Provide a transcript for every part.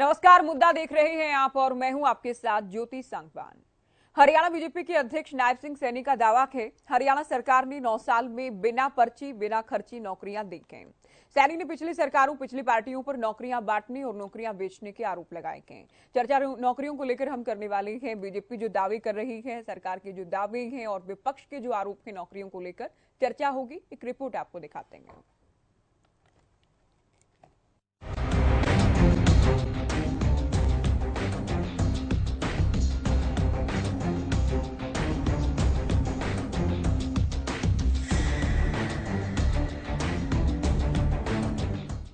नमस्कार, मुद्दा देख रहे हैं आप और मैं हूं आपके साथ ज्योति सांगवान। हरियाणा बीजेपी के अध्यक्ष नायब सिंह सैनी का दावा है हरियाणा सरकार ने 9 साल में बिना पर्ची बिना खर्ची नौकरियां दी हैं। सैनी ने पिछली सरकारों पिछली पार्टियों पर नौकरियां बांटने और नौकरियां बेचने के आरोप लगाए हैं। चर्चा नौकरियों को लेकर हम करने वाले हैं। बीजेपी जो दावे कर रही है, सरकार के जो दावे हैं और विपक्ष के जो आरोप है नौकरियों को लेकर चर्चा होगी। एक रिपोर्ट आपको दिखाते हैं।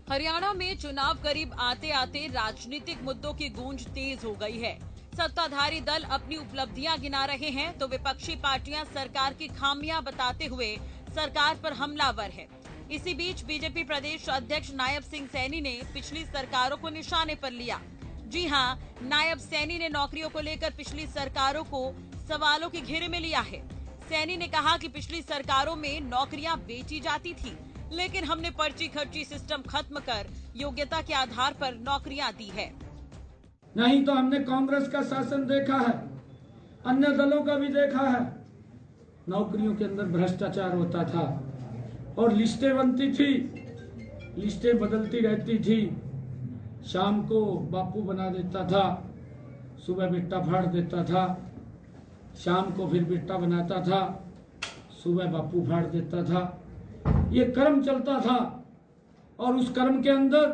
हरियाणा में चुनाव करीब आते आते राजनीतिक मुद्दों की गूंज तेज हो गई है। सत्ताधारी दल अपनी उपलब्धियां गिना रहे हैं तो विपक्षी पार्टियां सरकार की खामियां बताते हुए सरकार पर हमलावर है। इसी बीच बीजेपी प्रदेश अध्यक्ष नायब सिंह सैनी ने पिछली सरकारों को निशाने पर लिया। जी हां, नायब सैनी ने नौकरियों को लेकर पिछली सरकारों को सवालों के घेरे में लिया है। सैनी ने कहा कि पिछली सरकारों में नौकरियां बेची जाती थी, लेकिन हमने पर्ची खर्ची सिस्टम खत्म कर योग्यता के आधार पर नौकरियां दी है। नहीं तो हमने कांग्रेस का शासन देखा है, अन्य दलों का भी देखा है। नौकरियों के अंदर भ्रष्टाचार होता था और लिस्टें बनती थी, लिस्टें बदलती रहती थी। शाम को बापू बना देता था, सुबह बिट्टा फाड़ देता था, शाम को फिर बिट्टा बनाता था, सुबह बापू फाड़ देता था। ये कर्म चलता था और उस कर्म के अंदर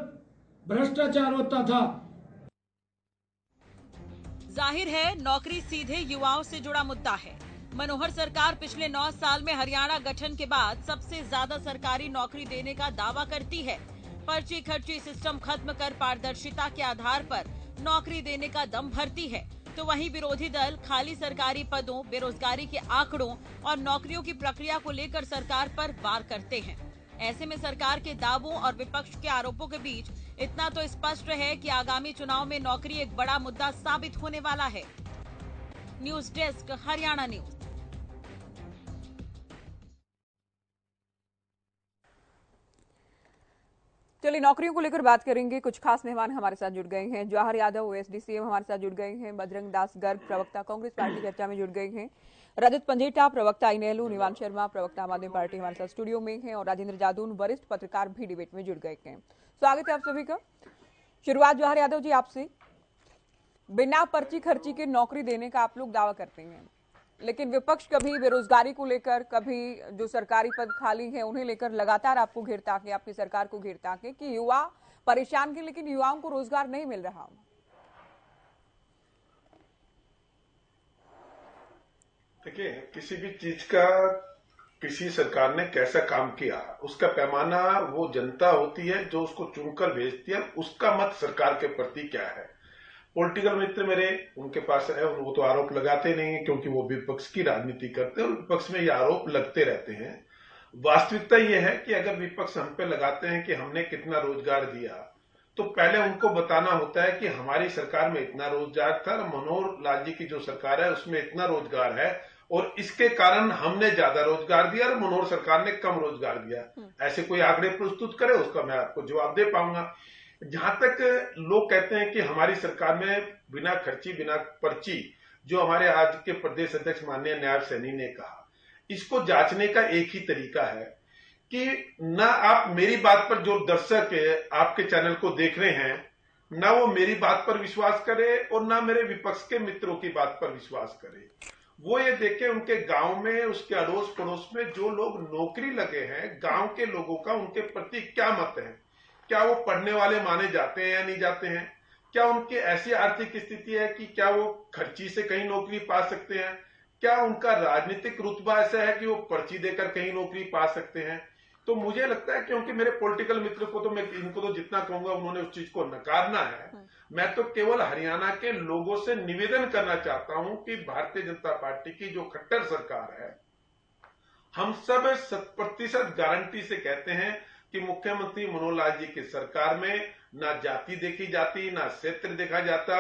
भ्रष्टाचार होता था। जाहिर है नौकरी सीधे युवाओं से जुड़ा मुद्दा है। मनोहर सरकार पिछले 9 साल में हरियाणा गठन के बाद सबसे ज्यादा सरकारी नौकरी देने का दावा करती है। पर्ची खर्ची सिस्टम खत्म कर पारदर्शिता के आधार पर नौकरी देने का दम भरती है, तो वहीं विरोधी दल खाली सरकारी पदों, बेरोजगारी के आंकड़ों और नौकरियों की प्रक्रिया को लेकर सरकार पर वार करते हैं। ऐसे में सरकार के दावों और विपक्ष के आरोपों के बीच इतना तो स्पष्ट है कि आगामी चुनाव में नौकरी एक बड़ा मुद्दा साबित होने वाला है। News desk, Haryana news. चलिए नौकरियों को लेकर बात करेंगे। कुछ खास मेहमान हमारे साथ जुड़ गए हैं। जवाहर यादव ओएसडी सीएम हमारे साथ जुड़ गए हैं। बजरंग दास गर्ग प्रवक्ता कांग्रेस पार्टी चर्चा में जुड़ गए हैं। रजत पंजेटा प्रवक्ता इनेलो, निवान शर्मा प्रवक्ता आम आदमी पार्टी हमारे साथ स्टूडियो में हैं और राजेंद्र जादून वरिष्ठ पत्रकार भी डिबेट में जुड़ गए हैं। स्वागत है आप सभी का। शुरुआत जवाहर यादव जी आपसे। बिना पर्ची खर्ची के नौकरी देने का आप लोग दावा करते हैं, लेकिन विपक्ष कभी बेरोजगारी को लेकर, कभी जो सरकारी पद खाली है उन्हें लेकर लगातार आपको घेरता है, आपकी सरकार को घेरता है कि युवा परेशान हैं लेकिन युवाओं को रोजगार नहीं मिल रहा। देखिए, किसी भी चीज का किसी सरकार ने कैसा काम किया उसका पैमाना वो जनता होती है जो उसको चुनकर भेजती है। उसका मत सरकार के प्रति क्या है। पॉलिटिकल मित्र मेरे उनके पास है, वो तो आरोप लगाते नहीं है क्योंकि वो विपक्ष की राजनीति करते हैं और विपक्ष में ये आरोप लगते रहते हैं। वास्तविकता ये है कि अगर विपक्ष हम पे लगाते हैं कि हमने कितना रोजगार दिया, तो पहले उनको बताना होता है कि हमारी सरकार में इतना रोजगार था, मनोहर लाल जी की जो सरकार है उसमें इतना रोजगार है और इसके कारण हमने ज्यादा रोजगार दिया और मनोहर सरकार ने कम रोजगार दिया। ऐसे कोई आंकड़े प्रस्तुत करे, उसका मैं आपको जवाब दे पाऊंगा। जहां तक लोग कहते हैं कि हमारी सरकार में बिना खर्ची बिना पर्ची, जो हमारे आज के प्रदेश अध्यक्ष माननीय नायब सैनी ने कहा, इसको जांचने का एक ही तरीका है कि ना आप मेरी बात पर, जो दर्शक आपके चैनल को देख रहे हैं, ना वो मेरी बात पर विश्वास करे और ना मेरे विपक्ष के मित्रों की बात पर विश्वास करे। वो ये देखे उनके गांव में, उसके अड़ोस पड़ोस में जो लोग नौकरी लगे हैं, गांव के लोगों का उनके प्रति क्या मत है। क्या वो पढ़ने वाले माने जाते हैं या नहीं जाते हैं? क्या उनकी ऐसी आर्थिक स्थिति है कि क्या वो खर्ची से कहीं नौकरी पा सकते हैं? क्या उनका राजनीतिक रुतबा ऐसा है कि वो पर्ची देकर कहीं नौकरी पा सकते हैं? तो मुझे लगता है, क्योंकि मेरे पॉलिटिकल मित्र को तो मैं इनको तो जितना कहूंगा उन्होंने उस चीज को नकारना है। मैं तो केवल हरियाणा के लोगों से निवेदन करना चाहता हूं कि भारतीय जनता पार्टी की जो खट्टर सरकार है, हम सब 100% गारंटी से कहते हैं कि मुख्यमंत्री मनोहर लाल जी की सरकार में ना जाति देखी जाती, ना क्षेत्र देखा जाता,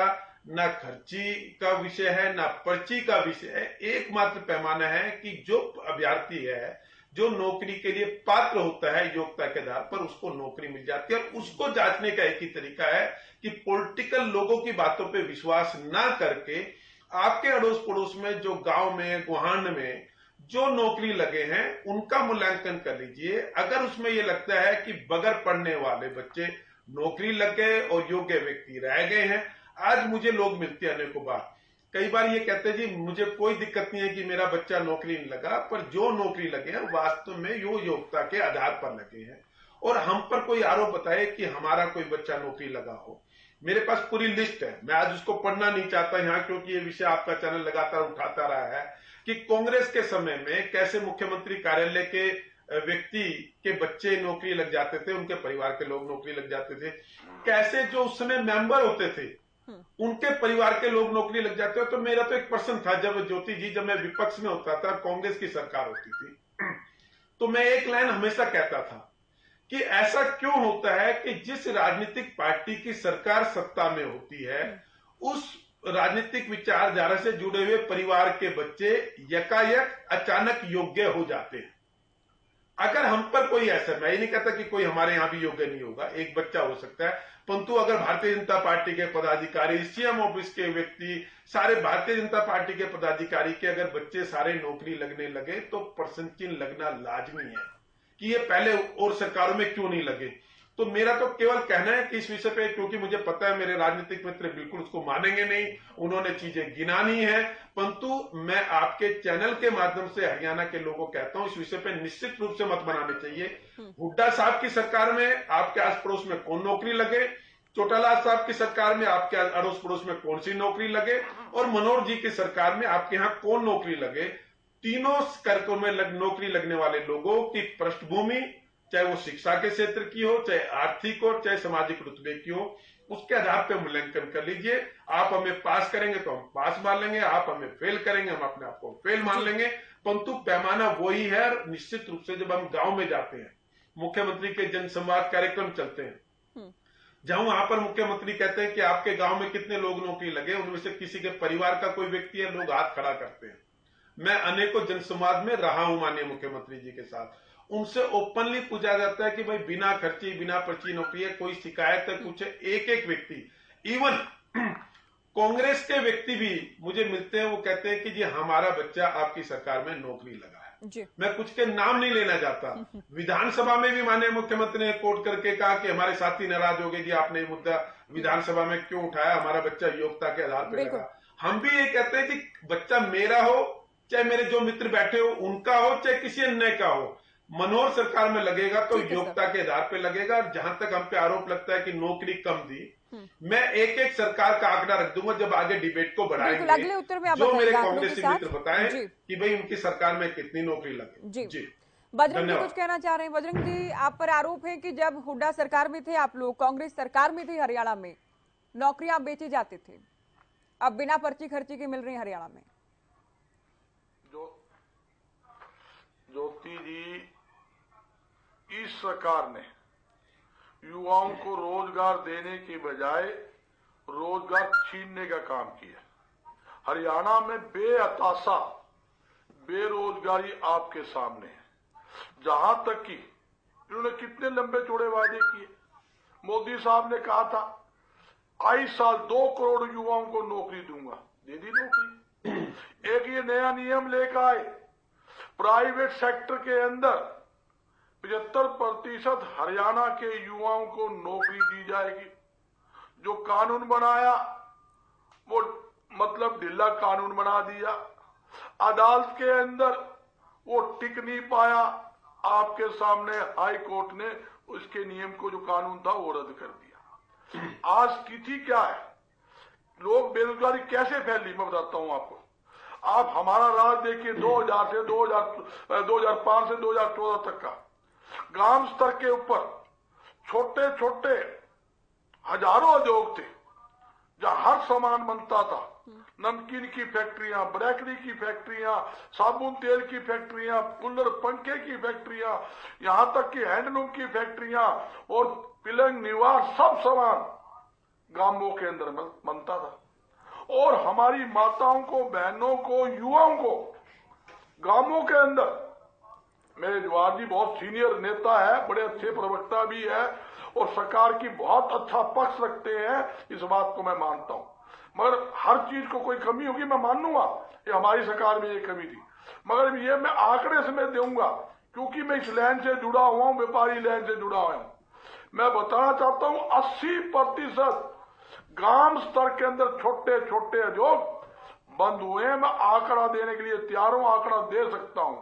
ना खर्ची का विषय है, ना पर्ची का विषय है। एकमात्र पैमाना है कि जो अभ्यर्थी है, जो नौकरी के लिए पात्र होता है योग्यता के आधार पर उसको नौकरी मिल जाती है। और उसको जांचने का एक ही तरीका है कि पॉलिटिकल लोगों की बातों पे विश्वास ना करके आपके अड़ोस पड़ोस में जो गांव में गुहान में जो नौकरी लगे हैं उनका मूल्यांकन कर लीजिए। अगर उसमें यह लगता है कि बगैर पढ़ने वाले बच्चे नौकरी लग गए और योग्य व्यक्ति रह गए हैं, आज मुझे लोग मिलते हैं अनेकों बार, कई बार ये कहते हैं जी मुझे कोई दिक्कत नहीं है कि मेरा बच्चा नौकरी नहीं लगा, पर जो नौकरी लगे हैं वास्तव में यो योग्यता के आधार पर लगे हैं। और हम पर कोई आरोप बताए कि हमारा कोई बच्चा नौकरी लगा हो, मेरे पास पूरी लिस्ट है, मैं आज उसको पढ़ना नहीं चाहता यहाँ क्योंकि ये विषय आपका चैनल लगातार उठाता रहा है कि कांग्रेस के समय में कैसे मुख्यमंत्री कार्यालय के व्यक्ति के बच्चे नौकरी लग जाते थे, उनके परिवार के लोग नौकरी लग जाते थे, कैसे जो उस समय मेंबर होते थे उनके परिवार के लोग नौकरी लग जाते हैं। तो मेरा तो एक प्रश्न था, जब ज्योति जी जब मैं विपक्ष में होता था, कांग्रेस की सरकार होती थी, तो मैं एक लाइन हमेशा कहता था कि ऐसा क्यों होता है कि जिस राजनीतिक पार्टी की सरकार सत्ता में होती है उस राजनीतिक विचारधारा से जुड़े हुए परिवार के बच्चे यकायक अचानक योग्य हो जाते हैं। अगर हम पर कोई ऐसा, मैं ये नहीं कहता कि कोई हमारे यहां भी योग्य नहीं होगा, एक बच्चा हो सकता है, परंतु अगर भारतीय जनता पार्टी के पदाधिकारी, सीएम ऑफिस के व्यक्ति, सारे भारतीय जनता पार्टी के पदाधिकारी के अगर बच्चे सारे नौकरी लगने लगे तो प्रश्न चिन्ह लगना लाजमी है कि ये पहले और सरकारों में क्यों नहीं लगे। तो मेरा तो केवल कहना है कि इस विषय पे, क्योंकि मुझे पता है मेरे राजनीतिक मित्र बिल्कुल उसको मानेंगे नहीं, उन्होंने चीजें गिनानी है, परंतु मैं आपके चैनल के माध्यम से हरियाणा के लोगों को कहता हूं इस विषय पे निश्चित रूप से मत बनाने चाहिए। हुड्डा साहब की सरकार में आपके आस पड़ोस में कौन नौकरी लगे, चोटाला साहब की सरकार में आपके अड़ोस पड़ोस में कौन सी नौकरी लगे, और मनोहर जी की सरकार में आपके यहाँ कौन नौकरी लगे, तीनों कार्यक्रम में नौकरी लगने वाले लोगों की पृष्ठभूमि, चाहे वो शिक्षा के क्षेत्र की हो, चाहे आर्थिक हो, चाहे सामाजिक रुतबे की हो, उसके आधार पर मूल्यांकन कर लीजिए। आप हमें पास करेंगे तो हम पास मान लेंगे, आप हमें फेल करेंगे हम अपने आप को फेल मान लेंगे, परंतु पैमाना वही है। निश्चित रूप से जब हम गांव में जाते हैं, मुख्यमंत्री के जनसंवाद कार्यक्रम चलते हैं, जहां वहां पर मुख्यमंत्री कहते हैं कि आपके गांव में कितने लोग नौकरी लगे, उनमें से किसी के परिवार का कोई व्यक्ति है, लोग हाथ खड़ा करते हैं। मैं अनेकों जनसंवाद में रहा हूं माननीय मुख्यमंत्री जी के साथ, उनसे ओपनली पूछा जाता है कि भाई बिना खर्ची बिना पर्ची नौकरी है, कोई शिकायत है कुछ है, एक एक व्यक्ति, इवन कांग्रेस के व्यक्ति भी मुझे मिलते हैं, वो कहते हैं कि जी हमारा बच्चा आपकी सरकार में नौकरी लगा है जी। मैं कुछ के नाम नहीं लेना चाहता, विधानसभा में भी माननीय मुख्यमंत्री ने कोट करके कहा कि हमारे साथी नाराज हो गए जी आपने ये मुद्दा विधानसभा में क्यों उठाया, हमारा बच्चा योग्यता के आधार पर लगा। हम भी ये कहते हैं कि बच्चा मेरा हो, चाहे मेरे जो मित्र बैठे हो उनका हो, चाहे किसी अन्य का हो, मनोहर सरकार में लगेगा तो योग्यता के आधार पे लगेगा। जहां तक हम पे आरोप लगता है कि नौकरी कम दी, मैं एक एक सरकार का आंकड़ा रख दूंगा जब आगे डिबेट को बढ़ाएंगे, अगले उत्तर में जो मेरे कांग्रेसी मित्र बताएं कि भाई उनकी सरकार में कितनी नौकरी लगी। जी बजरंग जी कुछ कहना चाह रहे हैं। बजरंग जी, आप पर आरोप है कि जब हुड्डा सरकार में थे आप लोग, कांग्रेस सरकार में थी हरियाणा में, नौकरियां बेचे जाते थे, अब बिना पर्ची खर्ची के मिल रही हरियाणा में। ज्योति जी, इस सरकार ने युवाओं को रोजगार देने के बजाय रोजगार छीनने का काम किया। हरियाणा में बेअताशा बेरोजगारी आपके सामने है। जहां तक कि इन्होंने कितने लंबे चौड़े वादे किए। मोदी साहब ने कहा था आई साल 2 करोड़ युवाओं को नौकरी दूंगा, दे दी नौकरी। एक ये नया नियम लेकर आए, प्राइवेट सेक्टर के अंदर 75% हरियाणा के युवाओं को नौकरी दी जाएगी। जो कानून बनाया वो मतलब ढीला कानून बना दिया। अदालत के अंदर वो टिक नहीं पाया, आपके सामने हाई कोर्ट ने उसके नियम को, जो कानून था वो रद्द कर दिया। आज स्थिति क्या है, लोग बेरोजगारी कैसे फैली, मैं बताता हूं आपको। आप हमारा राज देखिए, 2005 से 2014 तक का ग्राम स्तर के ऊपर छोटे छोटे हजारों उद्योग थे जहां हर सामान बनता था। नमकीन की फैक्ट्रियां, बेकरी की फैक्ट्रियां, साबुन तेल की फैक्ट्रियां, कूलर पंखे की फैक्ट्रियां, यहां तक कि हैंडलूम की फैक्ट्रियां और पिलंग निवास, सब सामान गांवों के अंदर बनता था। और हमारी माताओं को, बहनों को, युवाओं को गांवों के अंदर मेरे जवाहर जी बहुत सीनियर नेता है, बड़े अच्छे प्रवक्ता भी है और सरकार की बहुत अच्छा पक्ष रखते हैं, इस बात को मैं मानता हूं। मगर हर चीज को कोई कमी होगी मैं मानूंगा, ये हमारी सरकार में ये कमी थी, मगर ये मैं आंकड़े से मैं दूंगा क्योंकि मैं इस लाइन से जुड़ा हुआ हूं, व्यापारी लाइन से जुड़ा हुआ हूं। मैं बताना चाहता हूं 80% ग्राम स्तर के अंदर छोटे छोटे उद्योग बंद हुए हैं। मैं आंकड़ा देने के लिए तैयार हूं, आंकड़ा दे सकता हूं,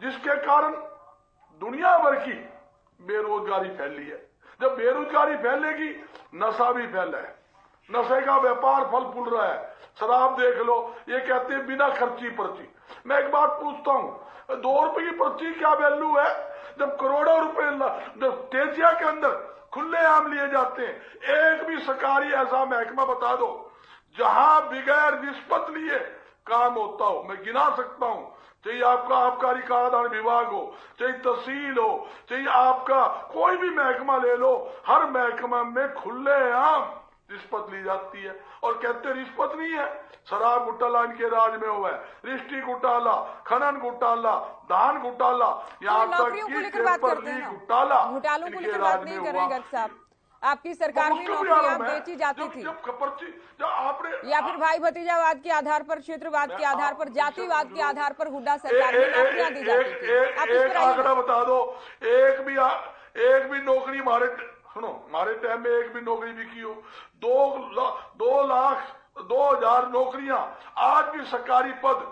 जिसके कारण दुनिया भर की बेरोजगारी फैली है। जब बेरोजगारी फैलेगी नशा भी फैला है, नशे का व्यापार फल फूल रहा है। शराब देख लो, ये कहते हैं बिना खर्ची पर्ची। मैं एक बात पूछता हूं, 2 रुपए की पर्ची क्या वैल्यू है जब करोड़ों रुपए जब तेजिया के अंदर खुलेआम लिए जाते हैं। एक भी सरकारी ऐसा महकमा बता दो जहां बगैर रिश्वत लिए काम होता हो। मैं गिना सकता हूं, चाहे आपका आबकारी कराधान विभाग हो, चाहे तहसील हो, चाहे आपका कोई भी महकमा ले लो, हर महकमा में खुलेआम रिश्वत ली जाती है और कहते रिश्वत नहीं है। शराब घोटाला इनके राज में हुआ है, रिश्ती घोटाला, खनन घोटाला, धान घोटाला, यहाँ तक नौकरियों को लेकर बात करते हैं घोटाला, घोटालों को लेकर बात नहीं कर रहे गर्ग साहब। आपकी सरकार में नौकरियां बेची जाती थी जब आपने या फिर भाई भतीजावाद के आधार पर, क्षेत्रवाद के आधार पर, जातिवाद के आधार पर हुड्डा सरकार में नौकरियां दी जाती थी। आप इस पर आंकड़ा बता दो, एक भी नौकरी हमारे टाइम में एक भी नौकरी भी की हो। 2,02,000 नौकरियां आज भी सरकारी पद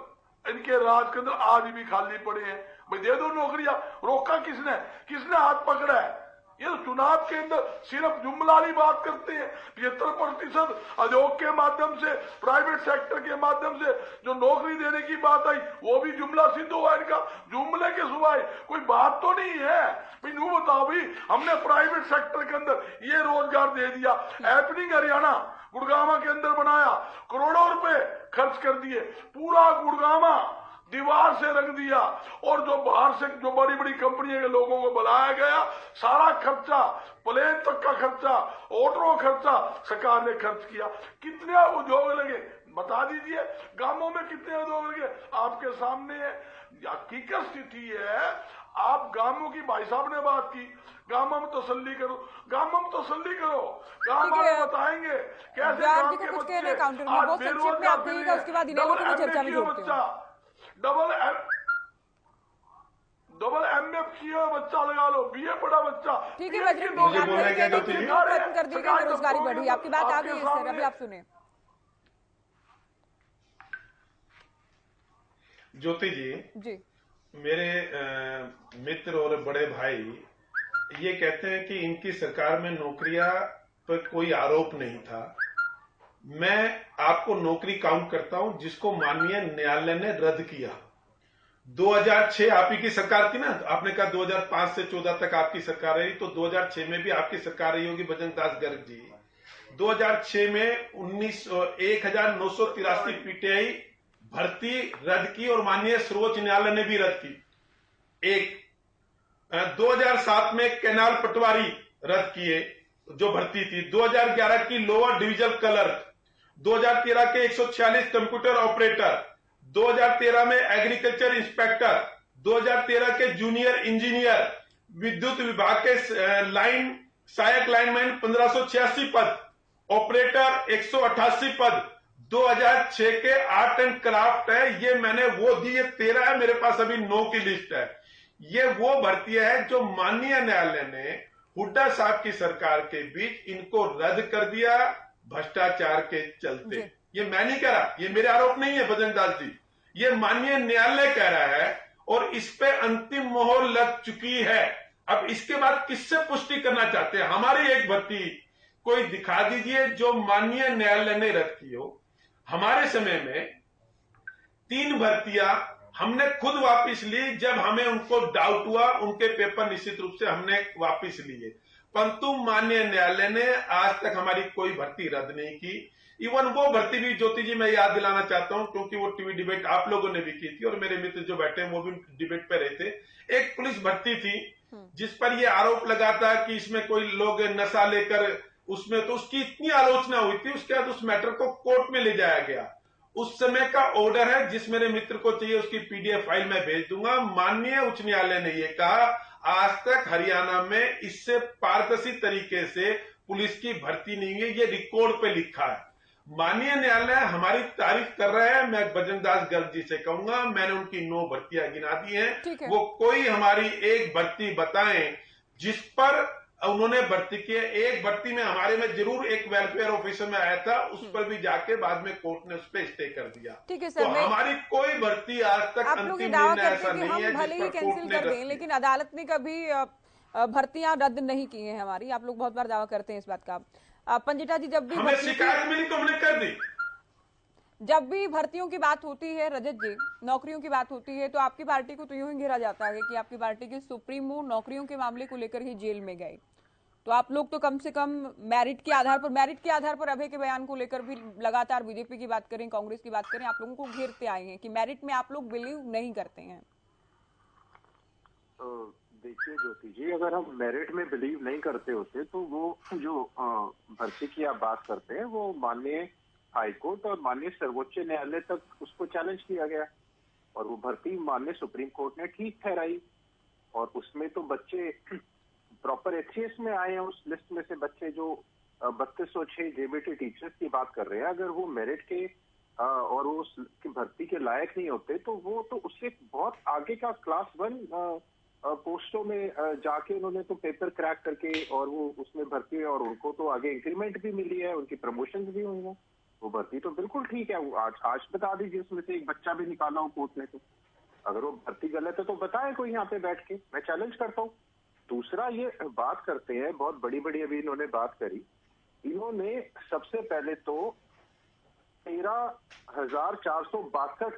इनके राज के अंदर आज भी खाली पड़े हैं। भाई दे दो नौकरियां, रोका किसने हाथ पकड़ा है? ये तो चुनाव के अंदर सिर्फ जुमलानी बात करते हैं। 75% उद्योग के माध्यम से, प्राइवेट सेक्टर के माध्यम से जो नौकरी देने की बात आई वो भी जुमला सिद्ध हुआ इनका। जुमले के सिवाय कोई बात तो नहीं है। भाई यूं बताओ, भाई हमने प्राइवेट सेक्टर के अंदर ये रोजगार दे दिया, हैपनिंग हरियाणा गुड़गामा के अंदर बनाया, करोड़ों रुपए खर्च कर दिए, पूरा गुड़गामा दीवार से रंग दिया और जो बाहर से जो बड़ी बड़ी कंपनियों के लोगों को बुलाया गया, सारा खर्चा, प्लेन तक का खर्चा, ऑटो खर्चा सरकार ने खर्च किया। कितने उद्योग लगे बता दीजिए, गांवों में कितने उद्योग लगे आपके सामने है। हकीकत स्थिति है, आप गांवों की, भाई साहब ने बात की, गांवों में तसल्ली करो, गांवों में तसल्ली करो, गांव वाले बताएंगे कैसे गांव के बच्चे आज बेरोजगार फिर उसके बाद चर्चा में जोड़ते हैं। डबल एमए किया बच्चा लगा लो, बीए पढ़ा बच्चा। ठीक है बजरंग, खत्म कर दी गई, बेरोजगारी बढ़ी, आपकी बात आ गई है सर, अभी आप सुने। ज्योति जी, मेरे मित्र और बड़े भाई ये कहते हैं कि इनकी सरकार में नौकरियां पर कोई आरोप नहीं था। मैं आपको नौकरी काउंट करता हूं जिसको माननीय न्यायालय ने रद्द किया। 2006 आप ही की सरकार थी ना, आपने कहा 2005 से 14 तक आपकी सरकार रही, तो 2006 में भी आपकी सरकार रही होगी बजरंग दास गर्ग जी। 2006 में 1983 पीटीआई भर्ती रद्द की और माननीय सर्वोच्च न्यायालय ने भी रद्द की। 2007 में कैनाल पटवारी रद्द किए जो भर्ती थी। 2011 की लोअर डिविजन क्लर्क, 2013 के 146 कंप्यूटर ऑपरेटर, 2013 में एग्रीकल्चर इंस्पेक्टर, 2013 के जूनियर इंजीनियर, विद्युत विभाग के सहायक लाइनमैन 1586 पद, ऑपरेटर 188 पद। 2006 के आर्ट एंड क्राफ्ट है, ये मैंने वो दी, ये 13 है मेरे पास, अभी 9 की लिस्ट है। ये वो भर्ती है जो माननीय न्यायालय ने हुड्डा साहब की सरकार के बीच इनको रद्द कर दिया भ्रष्टाचार के चलते। ये मैं नहीं कह रहा, ये मेरे आरोप नहीं है बजरंग दास जी, ये माननीय न्यायालय कह रहा है और इस पे अंतिम मोहर लग चुकी है। अब इसके बाद किससे पुष्टि करना चाहते हैं? हमारी एक भर्ती कोई दिखा दीजिए जो माननीय न्यायालय ने रद्द की हो। हमारे समय में 3 भर्तियां हमने खुद वापस ली, जब हमें उनको डाउट हुआ, उनके पेपर निश्चित रूप से हमने वापस लिए, परंतु माननीय न्यायालय ने आज तक हमारी कोई भर्ती रद्द नहीं की। इवन वो भर्ती भी, ज्योति जी मैं याद दिलाना चाहता हूं क्योंकि वो टीवी डिबेट आप लोगों ने भी की थी और मेरे मित्र जो बैठे हैं वो भी डिबेट पे रहे थे। एक पुलिस भर्ती थी जिस पर ये आरोप लगा था कि इसमें कोई लोग नशा लेकर उसमें, तो उसकी इतनी आलोचना हुई थी, उसके बाद उस मैटर को कोर्ट में ले जाया गया। उस समय का ऑर्डर है, जिस मेरे मित्र को चाहिए उसकी पीडीएफ फाइल मैं भेज दूंगा। माननीय उच्च न्यायालय ने यह कहा, आज तक हरियाणा में इससे पारदर्शी तरीके से पुलिस की भर्ती नहीं हुई, ये रिकॉर्ड पे लिखा है। माननीय न्यायालय हमारी तारीफ कर रहे हैं। मैं बजरंग दास गर्ग जी से कहूंगा, मैंने उनकी 9 भर्तियां गिना दी हैं, वो कोई हमारी एक भर्ती बताएं जिस पर उन्होंने भर्ती किए। एक भर्ती में हमारे में जरूर एक वेलफेयर ऑफिसर में आया था, उस पर भी जाके बाद में कोर्ट ने उस पर स्टे कर दिया। ठीक है तो सर, हमारी कोई भर्ती आज तक अंतिम निर्णय ऐसा नहीं है भले ही कैंसिल कर दें, लेकिन अदालत ने कभी भर्तियां रद्द नहीं की हैं हमारी। आप लोग बहुत बार दावा करते हैं इस बात का। पंजिटा जी, जब भी हमें शिकायत मिली तो हमने कर दी। जब भी भर्तियों की बात होती है रजत जी, नौकरियों की बात होती है, तो आपकी पार्टी को तो यूं ही घेरा जाता है कि आपकी पार्टी के सुप्रीमो नौकरियों के मामले को लेकर ही जेल में गए। तो आप लोग तो कम से कम मेरिट के आधार पर अभय के बयान को लेकर भी लगातार बीजेपी की बात करें, कांग्रेस की बात करें, आप लोगों को घेरते आए हैं कि मेरिट में आप लोग बिलीव नहीं करते हैं। देखिए ज्योति जी, अगर हम मेरिट में बिलीव नहीं करते होते तो वो जो भर्ती की आप बात करते हैं वो माननीय हाईकोर्ट और माननीय सर्वोच्च न्यायालय तक उसको चैलेंज किया गया और वो भर्ती माननीय सुप्रीम कोर्ट ने ठीक ठहराई। और उसमें तो बच्चे प्रॉपर एचसीएस में आए हैं। उस लिस्ट में से बच्चे जो 3206 जेबीटी टीचर्स की बात कर रहे हैं, अगर वो मेरिट के और वो उसकी भर्ती के लायक नहीं होते तो वो तो उससे बहुत आगे का क्लास 1 पोस्टों में जाके उन्होंने तो पेपर क्रैक करके और वो उसमें भर्ती है और उनको तो आगे इंक्रीमेंट भी मिली है, उनकी प्रमोशन भी हुई है। वो भर्ती तो बिल्कुल ठीक है। वो आज बता दीजिए उसमें से एक बच्चा भी निकाला हो कोर्ट ने, तो अगर वो भर्ती गलत है तो बताए कोई यहाँ पे बैठ के, मैं चैलेंज करता हूँ। दूसरा ये बात करते हैं, बहुत बड़ी बड़ी अभी इन्होंने बात करी। इन्होंने सबसे पहले तो 13,462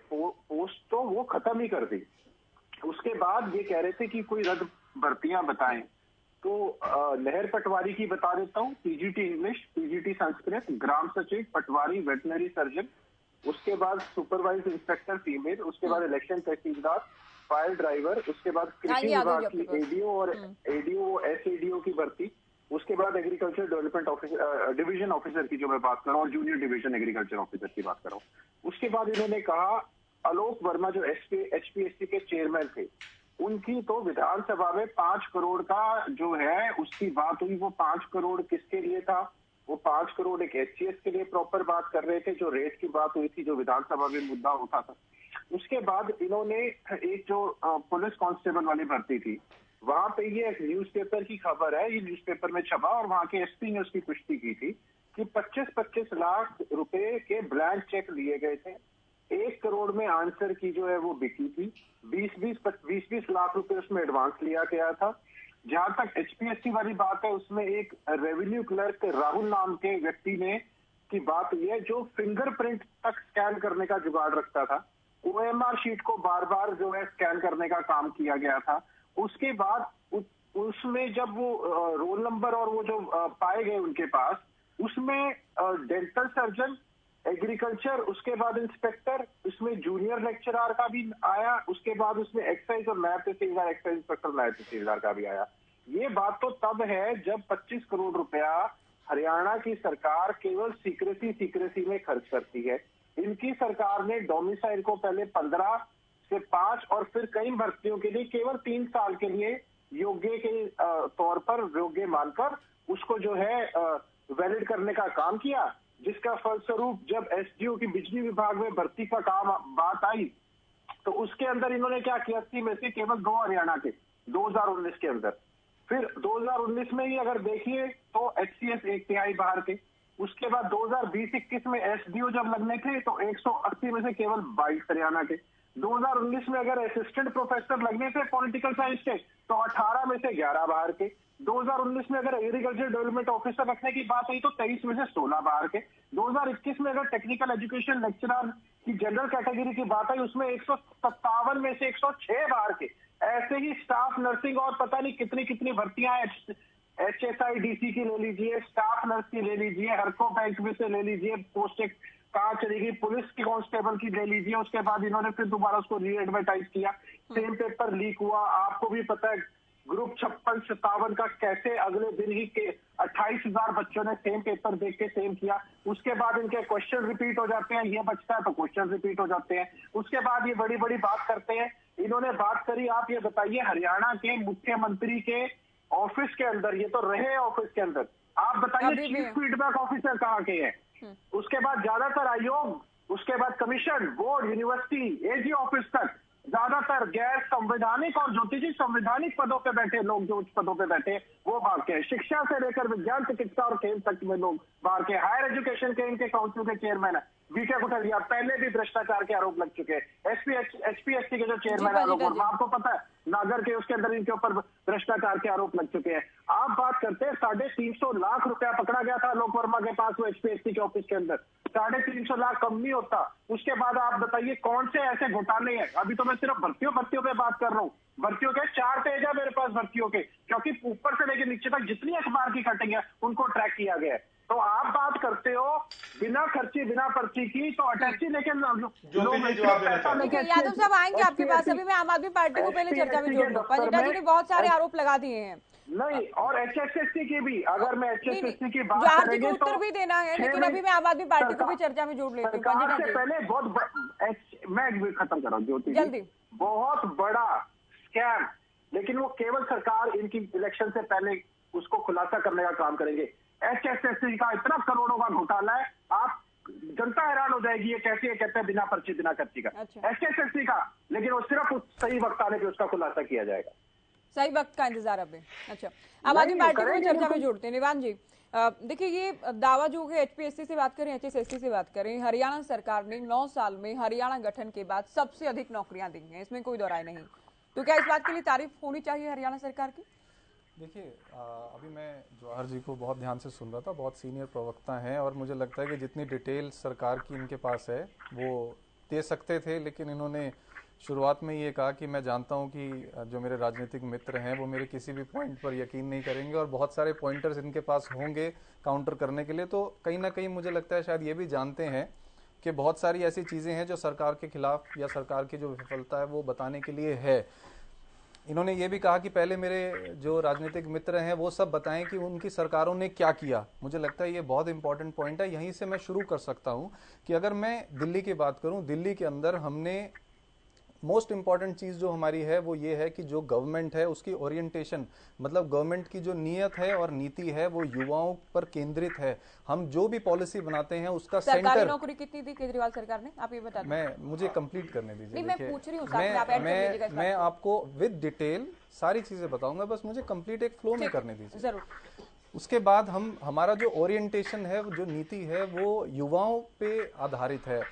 पोस्ट तो वो खत्म ही कर दी। उसके बाद ये कह रहे थे कि कोई रद्द भर्तियां बताएं, तो नहर पटवारी की बता देता हूँ, पीजीटी इंग्लिश, पीजीटी संस्कृत, ग्राम सचिव, पटवारी, वेटनरी सर्जन, उसके बाद सुपरवाइज इंस्पेक्टर फीमेल, उसके बाद इलेक्शन तहसीलदार, फायर ड्राइवर, उसके बाद कृषि विभाग की एडीओ और एडीओ एसएडीओ की भर्ती, उसके बाद agriculture development officer division officer की जो मैं बात कर रहा हूँ और जूनियर डिवीजन एग्रीकल्चर ऑफिसर की बात कर रहा हूँ। उसके बाद इन्होंने कहा आलोक वर्मा जो एचपीएससी के चेयरमैन थे, उनकी तो विधानसभा में 5 करोड़ का जो है उसकी बात हुई। वो 5 करोड़ किसके लिए था? वो 5 करोड़ एक एचसीएस के लिए प्रॉपर बात कर रहे थे, जो रेट की बात हुई थी, जो विधानसभा में मुद्दा उठा था। उसके बाद इन्होंने एक जो पुलिस कांस्टेबल वाली भर्ती थी, वहां पे ये एक न्यूज़पेपर की खबर है, ये न्यूज़पेपर में छपा और वहां के एसपी ने उसकी पुष्टि की थी कि 25-25 लाख रुपए के ब्लैंक चेक लिए गए थे। 1 करोड़ में आंसर की जो है वो बिकी थी, 20-20 लाख रुपए उसमें एडवांस लिया गया था। जहां तक एचपीएससी वाली बात है, उसमें एक रेवेन्यू क्लर्क राहुल नाम के व्यक्ति ने की बात हुई है, जो फिंगरप्रिंट तक स्कैन करने का जुगाड़ रखता था। ओएमआर शीट को बार बार जो है स्कैन करने का काम किया गया था। उसके बाद उसमें जब वो रोल नंबर और वो जो पाए गए उनके पास, उसमें डेंटल सर्जन, एग्रीकल्चर, उसके बाद इंस्पेक्टर, उसमें जूनियर लेक्चरर का भी आया, उसके बाद उसमें एक्साइज और नायब तहसीलदार, एक्साइज इंस्पेक्टर, नायब तहसीलदार का भी आया। ये बात तो तब है जब 25 करोड़ रुपया हरियाणा की सरकार केवल सीक्रेसी में खर्च करती है। इनकी सरकार ने डोमिसाइल को पहले 15 से 5 और फिर कई भर्तियों के लिए केवल 3 साल के लिए योग्य के तौर पर योग्य मानकर उसको जो है वैलिड करने का काम किया, जिसका फलस्वरूप जब एसडीओ की बिजली विभाग में भर्ती का काम बात आई तो उसके अंदर इन्होंने क्या किया, 80 में से केवल 2 हरियाणा के 2019 के अंदर। फिर 2019 में ही अगर देखिए तो एचसीएस 1/3 बाहर के। उसके बाद 2020-21 में एसडीओ जब लगने थे तो 180 में से केवल 22 हरियाणा के। 2019 में अगर असिस्टेंट प्रोफेसर लगने थे पॉलिटिकल साइंस के तो 18 में से 11 बाहर के। 2019 में अगर एग्रीकल्चर डेवलपमेंट ऑफिसर रखने की बात आई तो 23 में से 16 बाहर के। 2021 में अगर टेक्निकल एजुकेशन लेक्चरर की जनरल कैटेगरी की बात आई, उसमें 157 में से 106 बाहर के। ऐसे ही स्टाफ नर्सिंग और पता नहीं कितनी कितनी भर्तियां HSIDC की ले लीजिए, स्टाफ नर्स की ले लीजिए, हरको बैंक में से ले लीजिए, पोस्ट कहाँ चलेगी, पुलिस की कांस्टेबल की ले लीजिए। उसके बाद इन्होंने फिर दोबारा उसको री एडवर्टाइज किया, सेम पेपर लीक हुआ। आपको भी पता है ग्रुप 56-57 का कैसे अगले दिन ही के 28,000 बच्चों ने सेम पेपर देख के सेम किया। उसके बाद इनके क्वेश्चन रिपीट हो जाते हैं, ये बचता है तो क्वेश्चन रिपीट हो जाते हैं। उसके बाद ये बड़ी बड़ी बात करते हैं। इन्होंने बात करी, आप ये बताइए हरियाणा के मुख्यमंत्री के ऑफिस के अंदर, ये तो रहे ऑफिस के अंदर, आप बताइए अभी भी चीफ फीडबैक ऑफिसर कहाँ के हैं? उसके बाद ज्यादातर आयोग, उसके बाद commission, board, university, AG office तक ज्यादातर गैर संवैधानिक और ज्योतिषी संवैधानिक पदों पे बैठे लोग, जो उच्च पदों पे बैठे वो भाग के, शिक्षा से लेकर विज्ञान, चिकित्सा और खेल तक में लोग भाग के, हायर एजुकेशन के इनके काउंसिल के चेयरमैन है वीके कुटलिया, पहले भी भ्रष्टाचार के आरोप लग चुके हैं। एचपीएससी के जो चेयरमैन है आपको पता है, नागर के, उसके अंदर इनके ऊपर भ्रष्टाचार के आरोप लग चुके हैं। आप बात करते हैं 350 लाख रुपया पकड़ा गया था लोक वर्मा के पास, वो एचपीएससी के ऑफिस के अंदर 350 लाख कम नहीं होता। उसके बाद आप बताइए कौन से ऐसे घोटाले हैं? अभी तो मैं सिर्फ भर्तियों पे बात कर रहा हूँ। भर्तियों के 4 पेज है मेरे पास भर्तियों के, क्योंकि ऊपर से लेकर नीचे तक जितनी अखबार की कटिंग है उनको ट्रैक किया गया है। तो आप बात करते हो बिना खर्ची बिना पर्ची की, तो अटैची लेके यादव साहब आएंगे आपके पास। अभी मैं आम आदमी पार्टी को पहले चर्चा में जोड़ दूं। पंजिटा जी ने बहुत सारे आरोप लगा दिए हैं। नहीं, और एचएसएससी की भी, अगर मैं एचएसएससी की बात जवाहर जी करेंगे को उत्तर भी देना है, लेकिन अभी मैं आम आदमी पार्टी को भी चर्चा में जोड़ लेती हूँ। पंजिटा जी पहले मैं खत्म कर रहा हूँ ज्योति, जल्दी। बहुत बड़ा स्कैम, लेकिन वो केवल सरकार इनकी इलेक्शन से पहले उसको खुलासा करने का काम करेंगे। एचएसएससी का इतना करोड़ों का घोटाला है, आप जनता हैरान हो जाएगी। ये कैसे ये कहते हैं बिना पर्ची बिना खर्ची का एचएसएससी का, लेकिन वो सिर्फ सही वक्त आने पे उसका खुलासा किया जाएगा। सही वक्त का इंतजार अब है। अच्छा, आम आदमी पार्टी को चर्चा में जोड़ते हैं। निवान जी, देखिए ये दावा जो है, एचपीएससी से बात करें, एचएसएससी से बात करें, हरियाणा सरकार ने 9 साल में हरियाणा गठन के बाद सबसे अधिक नौकरियां दी हैं, इसमें कोई दो राय नहीं। तो क्या इस बात के लिए तारीफ होनी चाहिए हरियाणा सरकार की? देखिए, अभी मैं जवाहर जी को बहुत ध्यान से सुन रहा था, बहुत सीनियर प्रवक्ता हैं, और मुझे लगता है कि जितनी डिटेल सरकार की इनके पास है वो दे सकते थे, लेकिन इन्होंने शुरुआत में ये कहा कि मैं जानता हूं कि जो मेरे राजनीतिक मित्र हैं वो मेरे किसी भी पॉइंट पर यकीन नहीं करेंगे और बहुत सारे पॉइंटर्स इनके पास होंगे काउंटर करने के लिए। तो कहीं ना कहीं मुझे लगता है शायद ये भी जानते हैं कि बहुत सारी ऐसी चीज़ें हैं जो सरकार के खिलाफ या सरकार की जो विफलता है वो बताने के लिए है। इन्होंने ये भी कहा कि पहले मेरे जो राजनीतिक मित्र हैं वो सब बताएं कि उनकी सरकारों ने क्या किया। मुझे लगता है ये बहुत इंपॉर्टेंट पॉइंट है। यहीं से मैं शुरू कर सकता हूं कि अगर मैं दिल्ली की बात करूं, दिल्ली के अंदर हमने मोस्ट इंपॉर्टेंट चीज जो हमारी है वो ये है कि जो गवर्नमेंट है उसकी ओरिएंटेशन, मतलब गवर्नमेंट की जो नीयत है और नीति है वो युवाओं पर केंद्रित है। हम जो भी पॉलिसी बनाते हैं उसका सरकारी नौकरी कितनी दी केजरीवाल सरकार ने, आप ये बता दें। मुझे कंप्लीट करने दीजिए। मैं पूछ रही हूं, मैं आपको विद डिटेल सारी चीजें बताऊंगा, बस मुझे कंप्लीट एक फ्लो में करने दीजिए। जरूर। उसके बाद हमारा जो ओरिएंटेशन है, जो नीति है वो युवाओं पे आधारित है।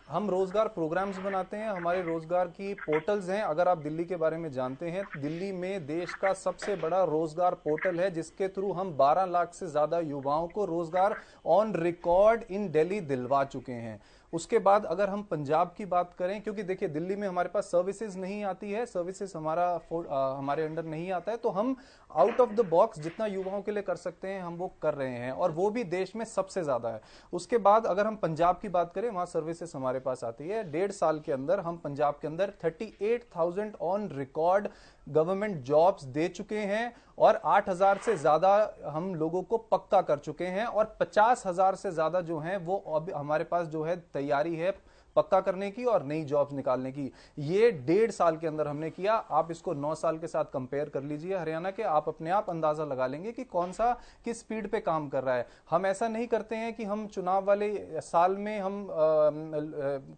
हम रोजगार प्रोग्राम्स बनाते हैं, हमारे रोजगार की पोर्टल्स हैं। अगर आप दिल्ली के बारे में जानते हैं, दिल्ली में देश का सबसे बड़ा रोजगार पोर्टल है जिसके थ्रू हम 12 लाख से ज्यादा युवाओं को रोजगार ऑन रिकॉर्ड इन दिल्ली दिलवा चुके हैं। उसके बाद अगर हम पंजाब की बात करें, क्योंकि देखिए दिल्ली में हमारे पास सर्विसेज नहीं आती है, सर्विसेज हमारे अंडर नहीं आता है, तो हम आउट ऑफ द बॉक्स जितना युवाओं के लिए कर सकते हैं हम वो कर रहे हैं, और वो भी देश में सबसे ज्यादा है। उसके बाद अगर हम पंजाब की बात करें, वहां सर्विसेज हमारे पास आती है। 1.5 साल के अंदर हम पंजाब के अंदर 38,000 on record government jobs they चुके हैं और 8,000 से ज्यादा हम लोगों को पक्का कर चुके हैं, और 50,000 से ज्यादा जो हैं वो अब हमारे पास जो है तैयारी है पक्का करने की और नई जॉब्स निकालने की। ये 1.5 साल के अंदर हमने किया। आप इसको 9 साल के साथ कंपेयर कर लीजिए हरियाणा के, आप अपने आप अंदाजा लगा लेंगे कि कौन सा किस स्पीड पे काम कर रहा है। हम ऐसा नहीं करते हैं कि हम चुनाव वाले साल में हम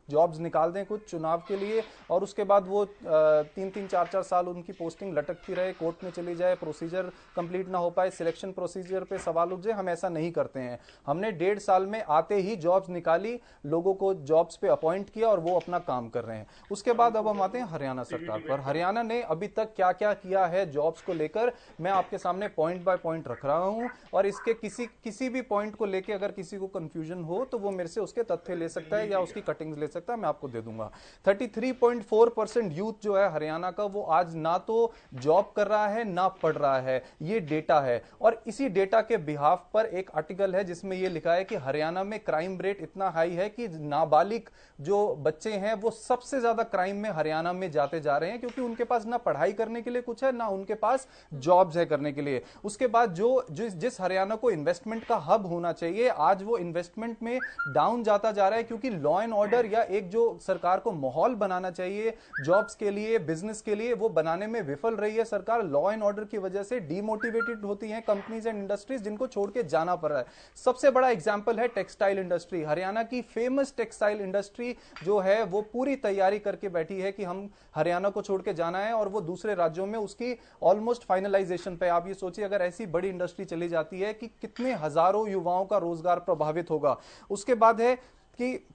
जॉब्स निकाल दें कुछ चुनाव के लिए और उसके बाद वो 3-3, 4-4 साल उनकी पोस्टिंग लटकती रहे, कोर्ट में चली जाए, प्रोसीजर कंप्लीट ना हो पाए, सिलेक्शन प्रोसीजर पे सवाल उठ जाए। हम ऐसा नहीं करते हैं। हमने 1.5 साल में आते ही जॉब्स निकाली, लोगों को जॉब्स पे अपॉइंट किया और वो अपना काम कर रहे हैं। उसके बाद अब हम आते हैं हरियाणा सरकार पर। हरियाणा ने अभी तक क्या क्या किया है जॉब्स को लेकर, मैं आपके सामने पॉइंट बाय पॉइंट रख रहा हूं, और इसके किसी भी पॉइंट को लेकर अगर किसी को कंफ्यूजन हो तो वो मेरे से उसके तथ्य ले सकता है या उसकी कटिंग्स ले सकता है, मैं आपको दे दूंगा। 33.4% यूथ जो है हरियाणा का, वो आज ना तो जॉब कर रहा है ना पढ़ रहा है। ये डेटा है, और इसी डेटा के बिहाफ पर एक आर्टिकल है जिसमें यह लिखा है कि हरियाणा में क्राइम रेट इतना हाई है कि नाबालिग जो बच्चे हैं वो सबसे ज्यादा क्राइम में हरियाणा में जाते जा रहे हैं, क्योंकि उनके पास ना पढ़ाई करने के लिए कुछ है, ना उनके पास जॉब्स है करने के लिए। उसके बाद जिस हरियाणा को इन्वेस्टमेंट का हब होना चाहिए, आज वो इन्वेस्टमेंट में डाउन जाता जा रहा है, क्योंकि लॉ एंड ऑर्डर या एक जो सरकार को माहौल बनाना चाहिए जॉब्स के लिए, बिजनेस के लिए, वो बनाने में विफल रही है सरकार। लॉ एंड ऑर्डर की वजह से डीमोटिवेटेड होती हैं कंपनीज एंड इंडस्ट्रीज, जिनको छोड़ के जाना पड़ रहा है। सबसे बड़ा एग्जांपल है टेक्सटाइल इंडस्ट्री। हरियाणा की फेमस टेक्सटाइल इंडस्ट्री जो है वो पूरी तैयारी करके बैठी है कि हम हरियाणा को छोड़ के जाना है, और वो दूसरे राज्यों में उसकी ऑलमोस्ट फाइनलाइजेशन पे। आप ये सोचिए, अगर ऐसी बड़ी इंडस्ट्री चली जाती है कि कितने हजारों युवाओं का रोजगार प्रभावित होगा। उसके बाद है कि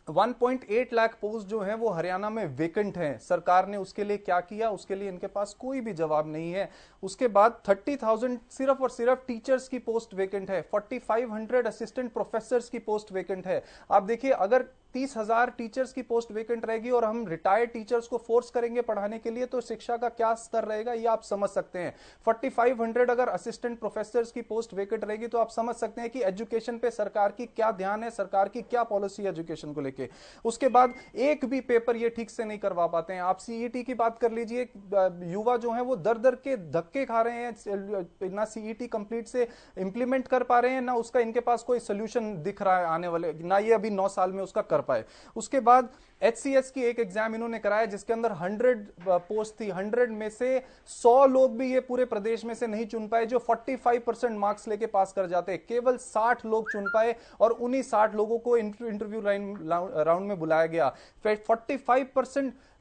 1.8 लाख पोस्ट जो हैं वो हरियाणा में वेकेंट हैं। सरकार ने उसके लिए क्या किया, उसके लिए इनके पास कोई भी जवाब नहीं है। उसके बाद 30,000 सिर्फ और सिर्फ टीचर्स की पोस्ट वेकेंट है, 4,500 असिस्टेंट प्रोफेसर्स की पोस्ट वेकेंट है। आप देखिए, अगर 30,000 टीचर्स की पोस्ट वेकेंट रहेगी और हम रिटायर्ड टीचर्स को फोर्स करेंगे पढ़ाने के लिए, तो शिक्षा का क्या स्तर रहेगा ये आप समझ सकते हैं। 4,500 अगर असिस्टेंट प्रोफेसर्स की पोस्ट वेकेंट रहेगी तो आप समझ सकते हैं कि एजुकेशन पे सरकार की क्या ध्यान है, सरकार की क्या पॉलिसी है एजुकेशन को लेके। उसके बाद एक भी पेपर ये ठीक से नहीं करवा पाते हैं। आप सीईटी की बात कर लीजिए, युवा जो है वो दर दर के धक्के खा रहे हैं, ना सीईटी कंप्लीट से इंप्लीमेंट कर पा रहे हैं, ना उसका इनके पास कोई सोल्यूशन दिख रहा है आने वाले, ना ये अभी 9 साल में उसका कर पाए। उसके बाद HCS की एक एग्जाम इन्होंने कराया जिसके अंदर 100 पोस्ट थी, 100 में से 100 लोग भी ये पूरे प्रदेश में से नहीं चुन पाए जो 45% मार्क्स लेके पास कर जाते। केवल 60 लोग चुन पाए और उन्हीं 60 लोगों को इंटरव्यू राउंड में बुलाया गया।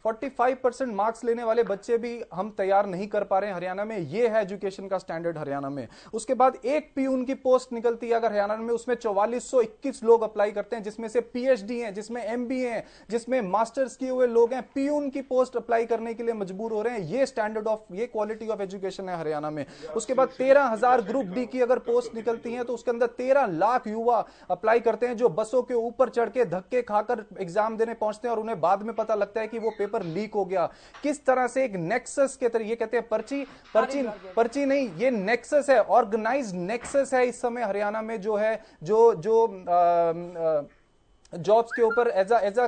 45% मार्क्स लेने वाले बच्चे भी हम तैयार नहीं कर पा रहे हैं हरियाणा में। ये है एजुकेशन का स्टैंडर्ड हरियाणा में। उसके बाद एक पीयून की पोस्ट निकलती है अगर हरियाणा में, उसमें 4421 लोग अप्लाई करते हैं, जिसमें से PhD हैं, जिसमें MBA हैं, जिसमें मास्टर्स किए हुए लोग हैं। पीयून की पोस्ट अप्लाई करने के लिए मजबूर हो रहे हैं। ये स्टैंडर्ड ऑफ, ये क्वालिटी ऑफ एजुकेशन है हरियाणा में। उसके बाद 13,000 ग्रुप डी की अगर पोस्ट निकलती है तो उसके अंदर 13 लाख युवा अप्लाई करते हैं, जो बसों के ऊपर चढ़ के धक्के खाकर एग्जाम देने पहुंचते हैं और उन्हें बाद में पता लगता है कि वो पेपर लीक हो गया। किस तरह से एक नेक्सस के तरह, ये कहते हैं पर्ची नहीं, ये नेक्सस है, ऑर्गेनाइज्ड नेक्सस है इस समय हरियाणा में जो है, जो जॉब्स के ऊपर एज अ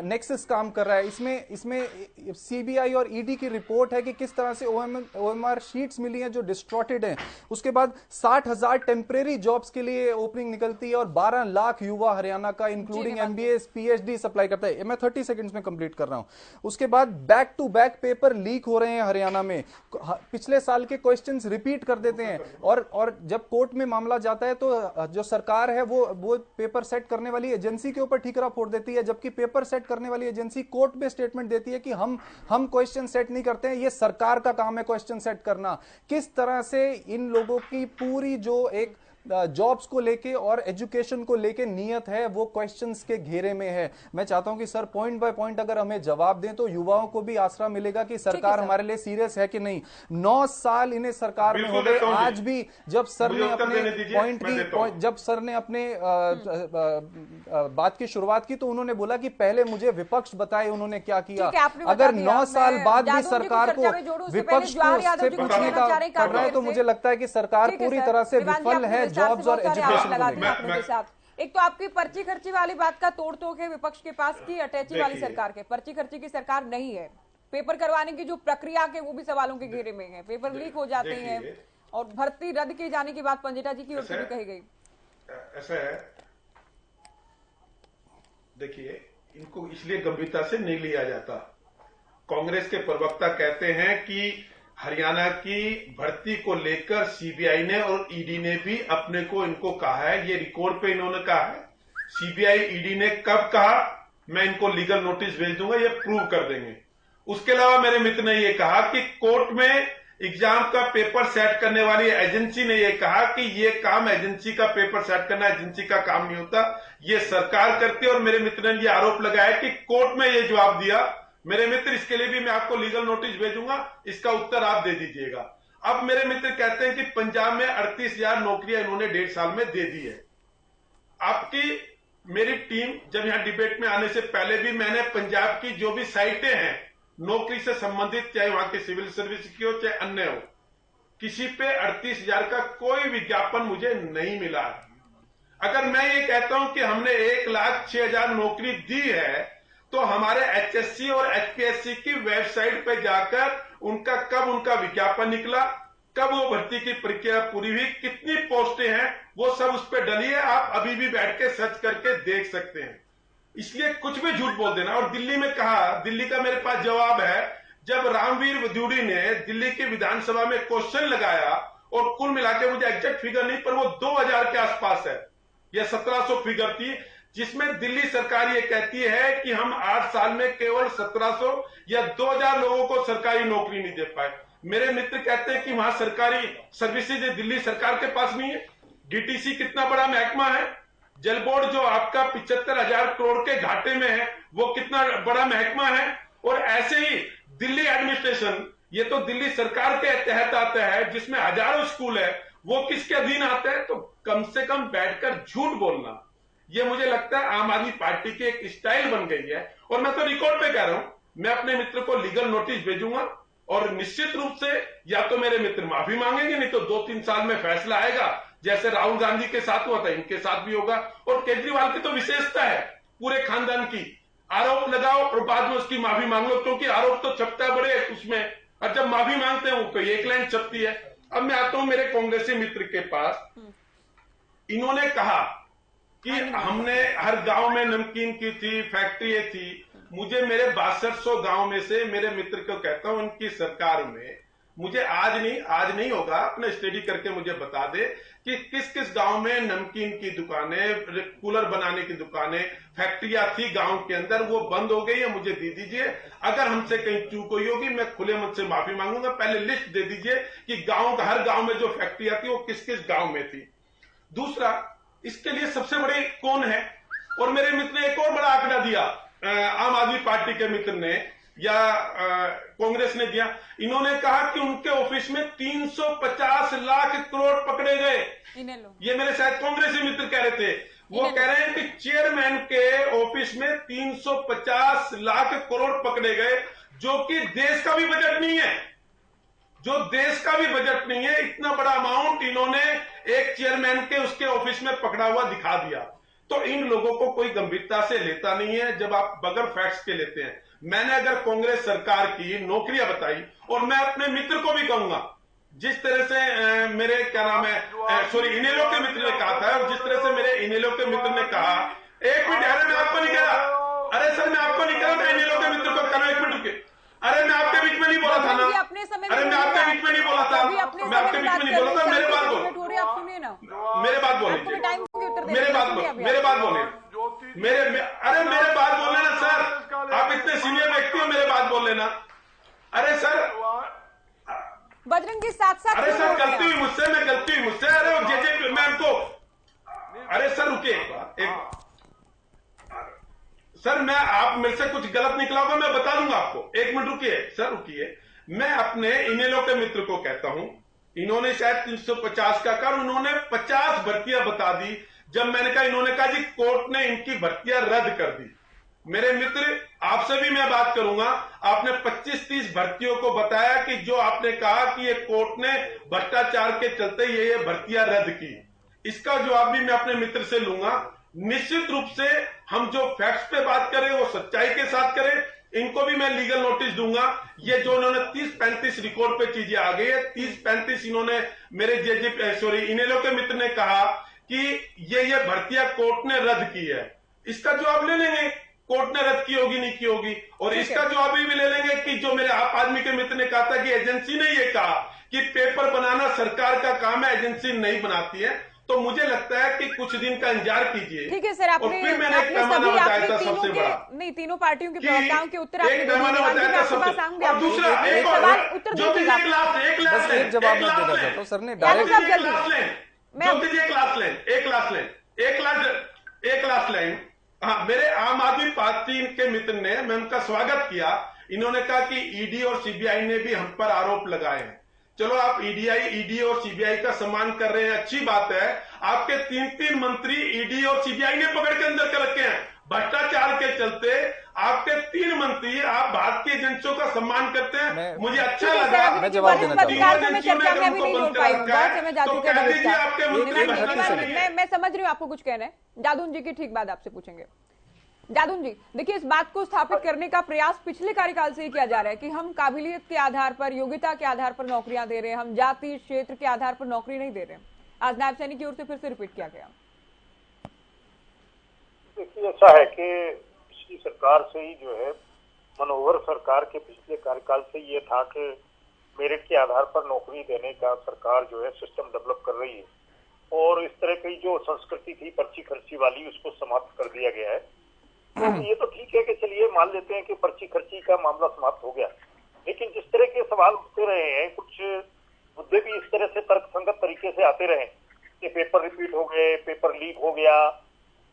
नेक्सस काम कर रहा है। इसमें CBI और ED की रिपोर्ट है कि किस तरह से OMR शीट्स मिली हैं जो डिस्ट्रॉटेड हैं। उसके बाद 60,000 टेम्परेरी जॉब्स के लिए ओपनिंग निकलती है और 12 लाख युवा हरियाणा का इंक्लूडिंग MBA PhD सप्लाई करता है। मैं 30 सेकंड्स में कंप्लीट कर रहा हूं। उसके बाद back to back paper leak हो रहे हैं हरियाणा में। पिछले साल के क्वेश्चंस रिपीट कर देते हैं और जब कोर्ट में मामला जाता है तो जो सरकार है वो पेपर सेट करने वाली एजेंसी के ऊपर ठीकरा फोड़ देती है, जबकि पेपर सेट करने वाली एजेंसी कोर्ट में स्टेटमेंट देती है कि हम क्वेश्चन सेट नहीं करते हैं, ये सरकार का काम है क्वेश्चन सेट करना। किस तरह से इन लोगों की पूरी जो एक जॉब्स को लेके और एजुकेशन को लेके नियत है वो क्वेश्चंस के घेरे में है। मैं चाहता हूं कि सर पॉइंट बाय पॉइंट अगर हमें जवाब दें तो युवाओं को भी आसरा मिलेगा कि सरकार हमारे लिए सीरियस है कि नहीं। 9 साल इन्हें सरकार में हो गए, आज भी जब सर ने अपने जब सर ने अपने बात की शुरुआत की तो उन्होंने बोला कि पहले मुझे विपक्ष बताए उन्होंने क्या किया। अगर 9 साल बाद भी सरकार को विपक्ष को उससे पूछने का कर रहा है तो मुझे लगता है कि सरकार पूरी तरह से विफल है जॉब्स और एजुकेशन। एक तो आपकी पर्ची खर्ची वाली बात का तोड़ तोड़ के विपक्ष के पास की अटैची वाली सरकार के, पर्ची खर्ची की सरकार नहीं है। पेपर करवाने की जो प्रक्रिया के वो भी सवालों के घेरे में है, पेपर लीक हो जाते हैं और भर्ती रद्द किए जाने की बात पंजेटा जी की ओर से भी कही गई। ऐसा है, देखिए इनको इसलिए गंभीरता से नहीं लिया जाता। कांग्रेस के प्रवक्ता कहते हैं कि हरियाणा की भर्ती को लेकर CBI ने और ED ने भी अपने को इनको कहा है, ये रिकॉर्ड पे इन्होंने कहा है। CBI ED ने कब कहा, मैं इनको लीगल नोटिस भेज दूंगा, ये प्रूव कर देंगे। उसके अलावा मेरे मित्र ने ये कहा कि कोर्ट में एग्जाम का पेपर सेट करने वाली एजेंसी ने ये कहा कि ये काम एजेंसी का पेपर सेट करना एजेंसी का काम नहीं होता, ये सरकार करती है। और मेरे मित्र ने ये आरोप लगाया कि कोर्ट में ये जवाब दिया। मेरे मित्र, इसके लिए भी मैं आपको लीगल नोटिस भेजूंगा, इसका उत्तर आप दे दीजिएगा। अब मेरे मित्र कहते हैं कि पंजाब में 38,000 नौकरियां इन्होंने 1.5 साल में दे दी है। आपकी मेरी टीम जब यहां डिबेट में आने से पहले भी मैंने पंजाब की जो भी साइटें हैं नौकरी से संबंधित, चाहे वहां की सिविल सर्विस की हो चाहे अन्य हो, किसी पे 38,000 का कोई विज्ञापन मुझे नहीं मिला। अगर मैं ये कहता हूं कि हमने 1,06,000 नौकरी दी है, तो हमारे एचएससी और एचपीएससी की वेबसाइट पे जाकर उनका विज्ञापन निकला, कब वो भर्ती की प्रक्रिया पूरी हुई, कितनी पोस्टें हैं, वो सब उस पर डली है। आप अभी भी बैठ के सर्च करके देख सकते हैं। इसलिए कुछ भी झूठ बोल देना। और दिल्ली में कहा, दिल्ली का मेरे पास जवाब है, जब रामवीर वद्यूडी ने दिल्ली की विधानसभा में क्वेश्चन लगाया, और कुल मिला के मुझे एग्जैक्ट फिगर नहीं, पर वो 2000 के आसपास है या 1700 फिगर थी, जिसमें दिल्ली सरकार ये कहती है कि हम 8 साल में केवल 1700 या 2000 लोगों को सरकारी नौकरी नहीं दे पाए। मेरे मित्र कहते हैं कि वहां सरकारी सर्विसेज दिल्ली सरकार के पास नहीं है। डीटीसी कितना बड़ा महकमा है, जल बोर्ड जो आपका 75,000 करोड़ के घाटे में है, वो कितना बड़ा महकमा है। और ऐसे ही दिल्ली एडमिनिस्ट्रेशन, ये तो दिल्ली सरकार के तहत आता है, जिसमें हजारों स्कूल है, वो किसके अधीन आते हैं। तो कम से कम बैठकर झूठ बोलना, ये मुझे लगता है आम आदमी पार्टी की एक स्टाइल बन गई है। और मैं तो रिकॉर्ड पे कह रहा हूं, मैं अपने मित्र को लीगल नोटिस भेजूंगा, और निश्चित रूप से या तो मेरे मित्र माफी मांगेंगे, नहीं तो 2-3 साल में फैसला आएगा, जैसे राहुल गांधी के साथ हुआ था, इनके साथ भी होगा। और केजरीवाल की तो विशेषता है पूरे खानदान की, आरोप लगाओ और बाद में उसकी माफी मांग लो, क्योंकि आरोप तो छपता है बड़े उसमें, और जब माफी मांगते हैं वो तो एक लाइन छपती है। अब मैं आता हूं मेरे कांग्रेसी मित्र के पास। इन्होंने कहा कि हमने हर गांव में नमकीन की थी, फैक्ट्री थी। मुझे मेरे 6200 गांव में से मेरे मित्र को कहता हूं, उनकी सरकार में मुझे आज नहीं होगा, अपने स्टडी करके मुझे बता दे कि किस किस गांव में नमकीन की दुकानें, कूलर बनाने की दुकानें, फैक्ट्रियां थी गांव के अंदर, वो बंद हो गई है, मुझे दे दीजिए। अगर हमसे कहीं चूक हुई होगी, मैं खुले मन से माफी मांगूंगा। पहले लिस्ट दे दीजिए कि हर गांव में जो फैक्ट्रियां थी वो किस किस गांव में थी। दूसरा, इसके लिए सबसे बड़े कौन है। और मेरे मित्र ने एक और बड़ा आंकड़ा दिया, आम आदमी पार्टी के मित्र ने या कांग्रेस ने दिया। इन्होंने कहा कि उनके ऑफिस में 350 लाख करोड़ पकड़े गए। ये मेरे शायद कांग्रेसी मित्र कह रहे थे, वो कह रहे हैं कि चेयरमैन के ऑफिस में 350 लाख करोड़ पकड़े गए, जो कि देश का भी बजट नहीं है, इतना बड़ा अमाउंट इन्होंने एक चेयरमैन के उसके ऑफिस में पकड़ा हुआ दिखा दिया। तो इन लोगों को कोई गंभीरता से लेता नहीं है जब आप बगैर फैक्ट्स के लेते हैं। मैंने अगर कांग्रेस सरकार की नौकरियां बताई, और मैं अपने मित्र को भी कहूंगा, जिस तरह से मेरे क्या नाम है इनेलो के मित्र ने कहा था, और जिस तरह से मेरे इनेलो के मित्र ने कहा, एक मिनट, अरे मैं आपको नहीं कह रहा, अरे सर मैं आपको नहीं कह रहा, मैं इनेलो के मित्र को कह रहा हूं, एक मिनट रुके, अरे मैं आपके बीच में नहीं बोला था ना, अरे मैं आपके बीच में नहीं बोला था, मेरे बात बोलो, मेरे बात बोल लेना सर, आप इतने सीनियर व्यक्ति हो, मेरे बात बोल लेना। अरे सर बजरंग जी साथ अरे सर गलती हुई मुझसे, अरे जे मैं उनको, अरे सर रुकिए एक सर, मैं आप मेरे से कुछ गलत निकला होगा, मैं बता दूंगा आपको, 1 मिनट रुकिए सर, रुकिए। मैं अपने इनेलो के मित्र को कहता हूं, इन्होंने शायद 350 का कहा, उन्होंने 50 भर्तियां बता दी। जब मैंने कहा, इन्होंने कहा जी कोर्ट ने इनकी भर्तियां रद्द कर दी। मेरे मित्र, आपसे भी मैं बात करूंगा, आपने 25-30 भर्तियों को बताया कि जो आपने कहा कि ये कोर्ट ने भ्रष्टाचार के चलते ये भर्तियां रद्द की, इसका जवाब भी मैं अपने मित्र से लूंगा। निश्चित रूप से हम जो फैक्ट्स पे बात करें वो सच्चाई के साथ करें। इनको भी मैं लीगल नोटिस दूंगा। ये जो इन्होंने 30-35 रिकॉर्ड पे चीजें आ गई है, 30-35 इन्होंने मेरे इनेलो के मित्र ने कहा कि ये भर्तियां कोर्ट ने रद्द की है, इसका जवाब ले लेंगे, कोर्ट ने रद्द की होगी नहीं की होगी। और इसका जवाब भी ले लेंगे कि जो मेरे आप आदमी के मित्र ने कहा था कि एजेंसी ने ये कहा कि पेपर बनाना सरकार का काम है, एजेंसी नहीं बनाती है। तो मुझे लगता है कि कुछ दिन का इंतजार कीजिए। ठीक है सर, आपने सबसे बड़ा नहीं, तीनों पार्टियों के प्रवक्ताओं के उत्तर आपने पैमाना बताया था सबसे। और दूसरा एक और उत्तर जवाब मैं देना चाहता हूं सर ने डायरेक्ट, एक लास्ट लाइन। हाँ, मेरे आम आदमी पार्टी के मित्र ने, मैं उनका स्वागत किया, इन्होंने कहा कि ईडी और सीबीआई ने भी हम पर आरोप लगाए हैं। चलो, आप ईडी और सीबीआई का सम्मान कर रहे हैं, अच्छी बात है। आपके 3 मंत्री ईडी और सीबीआई ने पकड़ के अंदर कर रखे हैं। भ्रष्टाचार के चलते आपके 3 मंत्री, आप भारतीय एजेंसियों का सम्मान करते हैं, मुझे अच्छा लगा। मैं जवाब देना पत्रकारिता में चर्चा में अभी नहीं जोड़ पाई हूँ, बहुत समय जा चुके हैं। आपके मंत्री मैं समझ रही हूँ आपको कुछ कहना है। जादून जी की ठीक बात आपसे पूछेंगे। जादून जी, देखिए, इस बात को स्थापित करने का प्रयास पिछले कार्यकाल से ही किया जा रहा है कि हम काबिलियत के आधार पर, योग्यता के आधार पर नौकरियां दे रहे हैं, हम जाति क्षेत्र के आधार पर नौकरी नहीं दे रहे हैं। आज नायब सैनिक की ओर से फिर से रिपीट किया गया। देखिए, ऐसा है कि पिछली सरकार से ही जो है, मनोहर सरकार के पिछले कार्यकाल से ये था कि मेरिट के आधार पर नौकरी देने का सरकार जो है सिस्टम डेवलप कर रही है, और इस तरह की जो संस्कृति थी पर्ची खर्ची वाली, उसको समाप्त कर दिया गया है। तो ये तो ठीक है कि चलिए मान लेते हैं कि पर्ची खर्ची का मामला समाप्त हो गया, लेकिन जिस तरह के सवाल उठते रहे हैं, कुछ मुद्दे भी इस तरह से तर्कसंगत तरीके से आते रहे कि पेपर रिपीट हो गए, पेपर लीक हो गया,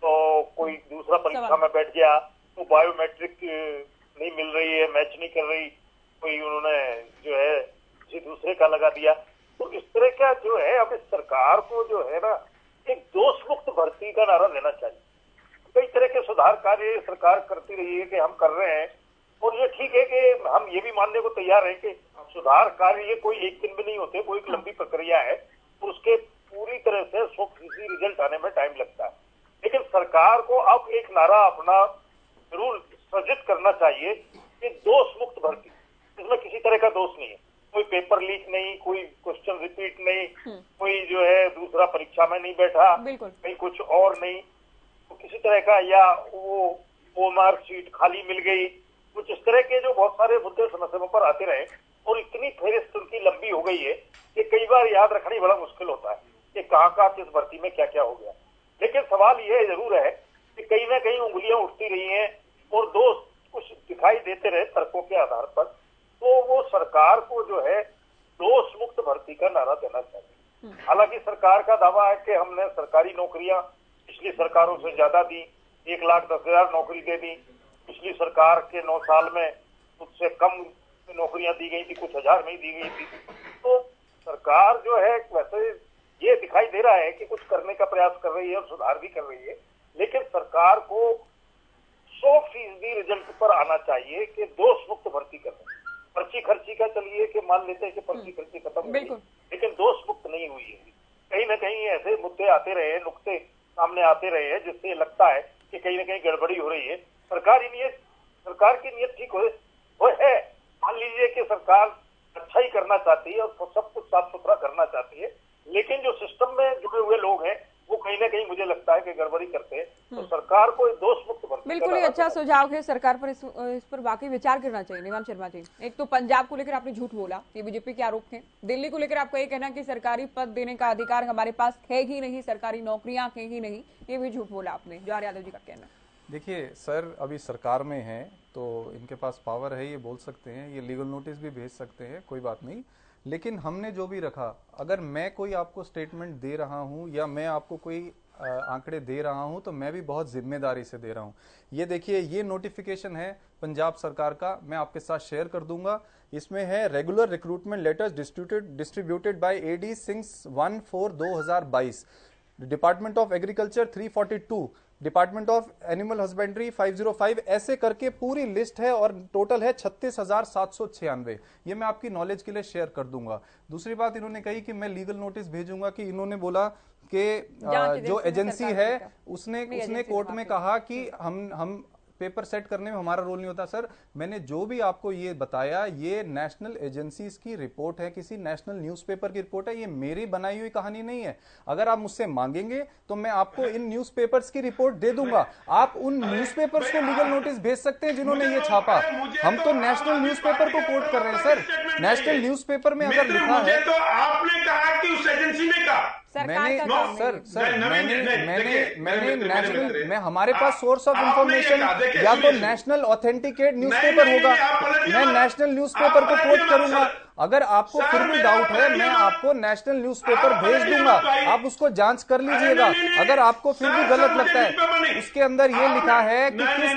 तो कोई दूसरा परीक्षा में बैठ गया तो बायोमेट्रिक नहीं मिल रही है, मैच नहीं कर रही, कोई उन्होंने जो है किसी दूसरे का लगा दिया। तो इस तरह का जो है, अब इस सरकार को जो है ना, एक दोष मुक्त भर्ती का नारा लेना चाहिए। कई तरह के सुधार कार्य सरकार करती रही है कि हम कर रहे हैं, और ये ठीक है कि हम ये भी मानने को तैयार हैं कि सुधार कार्य ये कोई एक दिन में नहीं होते, वो एक लंबी प्रक्रिया है, और उसके पूरी तरह से 100% रिजल्ट आने में टाइम लगता है। लेकिन सरकार को अब एक नारा अपना जरूर सृजित करना चाहिए कि दोष मुक्त भर्ती, इसमें किसी तरह का दोष नहीं है, कोई पेपर लीक नहीं, कोई क्वेश्चन रिपीट नहीं, कोई जो है दूसरा परीक्षा में नहीं बैठा, कहीं कुछ और नहीं, तो किसी तरह का, या वो मार्कशीट खाली मिल गई, कुछ इस तरह के जो बहुत सारे मुद्दे समय समय पर आते रहे, और इतनी फेरिस्त उनकी लंबी हो गई है कि कई बार याद रखना ही बड़ा मुश्किल होता है कि कहाँ किस भर्ती में क्या क्या हो गया। लेकिन सवाल यह जरूर है कि कहीं ना कहीं उंगलियां उठती रही हैं और दोष कुछ दिखाई देते रहे तर्कों के आधार पर, तो वो सरकार को जो है दोष मुक्त भर्ती का नारा देना चाहिए। हालांकि सरकार का दावा है कि हमने सरकारी नौकरियां पिछली सरकारों से ज्यादा दी, 1,10,000 नौकरी दे दी, पिछली सरकार के 9 साल में उससे कम नौकरियां दी गई थी, कुछ हजार में ही दी गई थी। तो सरकार जो है, वैसे ये दिखाई दे रहा है कि कुछ करने का प्रयास कर रही है और सुधार भी कर रही है, लेकिन सरकार को 100% रिजल्ट पर आना चाहिए कि दोष मुक्त भर्ती करना। पर्ची खर्ची का चलिए कि मान लेते हैं कि पर्ची खर्ची खत्म हो गई, लेकिन दोष मुक्त नहीं हुई है। कहीं ना कहीं ऐसे मुद्दे आते रहे, नुक्ते सामने आते रहे हैं, जिससे लगता है कि कहीं ना कहीं गड़बड़ी हो रही है। सरकार की नीयत ठीक हो है, मान लीजिए कि सरकार अच्छा ही करना चाहती है और सब कुछ साफ सुथरा करना चाहती है, लेकिन जो सिस्टम में जुड़े हुए लोग हैं वो कहीं ना कहीं मुझे लगता है कि गड़बड़ी करते हैं। तो सरकार को दोष मुक्त भर्ती, बिल्कुल ही अच्छा सुझाव है। सरकार पर इस पर वाकई विचार करना चाहिए। निवान शर्मा जी, एक तो पंजाब को लेकर आपने झूठ बोला, ये बीजेपी के आरोप थे। दिल्ली को लेकर आपका ये कहना कि सरकारी पद देने का अधिकार हमारे पास है ही नहीं, सरकारी नौकरियां है ही नहीं, ये भी झूठ बोला आपने। जवाहर यादव जी का कहना। देखिए सर, अभी सरकार में है तो इनके पास पावर है, ये बोल सकते हैं, ये लीगल नोटिस भी भेज सकते हैं, कोई बात नहीं। लेकिन हमने जो भी रखा, अगर मैं कोई आपको स्टेटमेंट दे रहा हूं या मैं आपको कोई आंकड़े दे रहा हूं तो मैं भी बहुत जिम्मेदारी से दे रहा हूं। ये देखिए, ये नोटिफिकेशन है पंजाब सरकार का, मैं आपके साथ शेयर कर दूंगा। इसमें है regular recruitment letters distributed by AD since 1/4/2022, department of agriculture 342, department of animal husbandry 505, ऐसे करके पूरी लिस्ट है और टोटल है 36,796। ये मैं आपकी नॉलेज के लिए शेयर कर दूंगा। दूसरी बात इन्होंने कही कि मैं लीगल नोटिस भेजूंगा, कि इन्होंने बोला कि जो एजेंसी है उसने कोर्ट में कहा कि हम पेपर सेट करने में हमारा रोल नहीं होता। सर, मैंने जो भी आपको ये बताया, ये नेशनल एजेंसीज की रिपोर्ट है, किसी नेशनल न्यूज़पेपर की रिपोर्ट है, ये मेरी बनाई हुई कहानी नहीं है। अगर आप मुझसे मांगेंगे तो मैं आपको इन न्यूज़पेपर्स की रिपोर्ट दे दूंगा। आप उन न्यूज़पेपर्स को लीगल नोटिस भेज सकते हैं जिन्होंने ये छापा। हम तो नेशनल न्यूज़पेपर को कोट कर रहे हैं सर। नेशनल न्यूज़पेपर में अगर लिखा है, तो आपने कहा कि उस एजेंसी ने कहा, मैं हमारे पास सोर्स ऑफ इंफॉर्मेशन या तो नेशनल ऑथेंटिकेट न्यूज़पेपर होगा, मैं नेशनल न्यूज़पेपर को कोट करूंगा। अगर आपको फिर भी डाउट है, मैं आपको नेशनल न्यूज़पेपर भेज दूंगा, आप उसको जांच कर लीजिएगा। अगर आपको फिर भी गलत लगता है, उसके अंदर ये लिखा है कि किस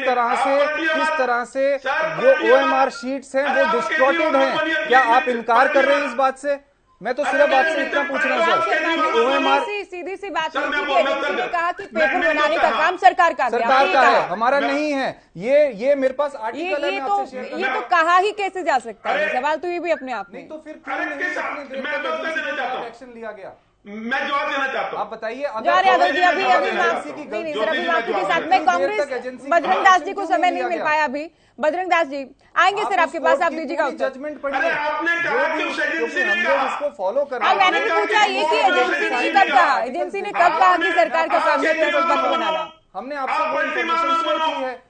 तरह से जो OMR शीट्स हैं वो डिस्टॉर्टेड हैं। क्या आप इनकार कर रहे हैं इस बात से? मैं तो सिर्फ आपसे इतना पूछ रहा हूँ सर, OMR सीधी सी बात सर, है मैं कि बोलना एजेंसी ने चाहता- कहा कि मैं- पेपर मैं बनाने जो का कहा- काम सरकार का सरकार का है, हमारा मैं- नहीं है। ये मेरे पास आर्टिकल है, ये मैं तो आपसे शेयर कर ये रहा तो हूं। कहा ही कैसे जा सकता है? अरे- सवाल तो ये भी अपने आप में। नहीं तो फिर क्यों अरे नहीं किस- इतनी देर मैं तक उत्तर एजेंसी देना के चाहता खिलाफ हूं। एक्शन लिया गया? मैं जवाब देना चाहता आप हूँ। बताइए। जवाहर यादव जी अभी जवाब अभी देना माफी चाहता हूं। नहीं ज्योति रवि जी, माफी मैं के जवाब साथ देना में चाहता हूं। कांग्रेस देर तक एजेंसी बजरंग का दास जी एक्शन को क्यों समय नहीं नहीं लिया मिल गया? पाया अभी। बजरंग दास जी आएंगे सर आपके पास, आप दीजिएगा उत्तर। जजमेंट पढ़िए। अरे आपने कहा कि उस एजेंसी ने कहा। इसको फॉलो कर अब मैंने भी आपने पूछा कहा ये कि कि कौन एजेंसी ने एजेंसी कब ने कहा, कहा? एजेंसी ने कब कहा कि सरकार का काम है पेपर केजरीवाल मत बनाना? बनो। हमने आपसे आप वो केजरीवाल इन्फॉर्मेशन मत शेयर बनो। की है।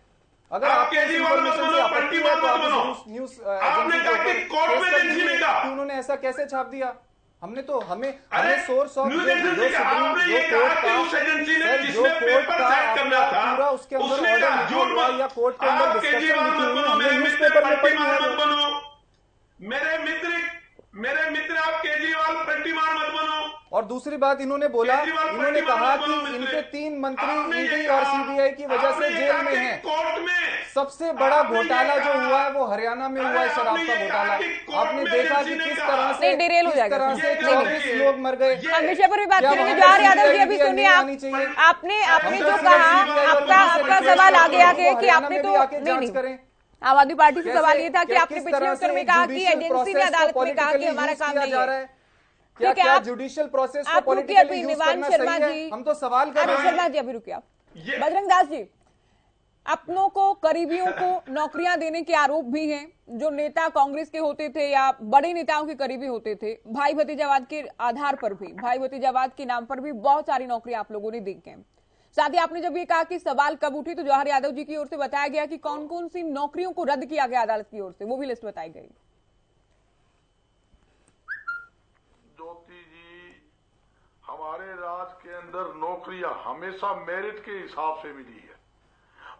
अगर आप आपको इस केजरीवाल मत इन्फॉर्मेशन बनो, से आपत्ति है तो मत आप बनो। इस न्यूज़ आपने एजेंसी कहा के कि ऊपर कोर्ट में केस कर एजेंसी ने दीजिए कहा। कि उन्होंने ऐसा कैसे छाप दिया। हमने तो हमें अरे सोर्स ऑफ न्यूज़ जो एजेंसी का सुप्रीम आपने जो ये कहा कोर्ट कि का उस एजेंसी ने सर जो जिसने कोर्ट पेपर का सेट करना आपका था पूरा उसके अंदर उसने ऑर्डर कहा लिखा झूठ हुआ मत। या कोर्ट के अंदर आप डिस्कशन केजरीवाल लिखी मत हुई है, बनो, हमने मेरे मित्र न्यूज़पेपर में पढ़ी प्रतिमान है मत वो। बनो। मेरे मित्र आप केजरीवाल प्रतिमान मत बनो। और दूसरी बात इन्होंने बोला, केजरीवाल इन्होंने प्रतिमान कहा मत बनो कि मित्र। इनके 3 मंत्री आपने ये ईडी और कहा- सीबीआई की वजह आपने से ये जेल कहा में कि हैं। कोर्ट में सबसे बड़ा आपने ये घोटाला जो कहा- हुआ है वो हरियाणा में हुआ है अरे शराब आपने का ये घोटाला। कहा कि कोर्ट आपने में देखा एजेंसी कि ने किस कहा। तरह से नहीं, डिरेल हो जाएगा। से ये 24 देखिए, लोग मर गए। ये- हम विषय पर भी बात क्या करेंगे। वहाँ जवाहर पे यादव जी CBI अभी नहीं सुनिए, आनी चाहिए? आपने जो हम कहा CBI और आपका पुलिस सवाल आगे को आगे कि हरियाणा आपने में तो भी आके नहीं जांच नहीं करें। आम आदमी पार्टी से कैसे- सवाल ये था कि क्या आपने किस पिछले तरह उत्तर से में कहा कि judicial एजेंसी ने process अदालत को में कहा कि politically हमारा use काम किया नहीं जा रहा है। है। क्या ठीक है, क्या आप- जुडिशियल प्रोसेस को आप रुकिए पॉलिटिकली अभी, यूज निवान करना शर्मा सही है? जी। हम तो सवाल कर अरे रहे हैं। शर्मा जी अभी रुकिए आप। ये- बजरंग दास जी, अपनों को करीबियों को नौकरियां देने के आरोप भी हैं, जो नेता कांग्रेस के होते थे या बड़े नेताओं के करीबी होते थे, भाई भतीजावाद के आधार पर भी, भाई भतीजावाद के नाम पर भी बहुत सारी नौकरियां आप लोगों ने दी हैं। साथ ही आपने जब ये कहा कि सवाल कब उठी तो जवाहर यादव जी की ओर से बताया गया कि कौन कौन सी नौकरियों को रद्द किया गया अदालत की ओर से, वो भी लिस्ट बताई गई। ज्योति जी, हमारे राज्य के अंदर नौकरियां हमेशा मेरिट के हिसाब से मिली है।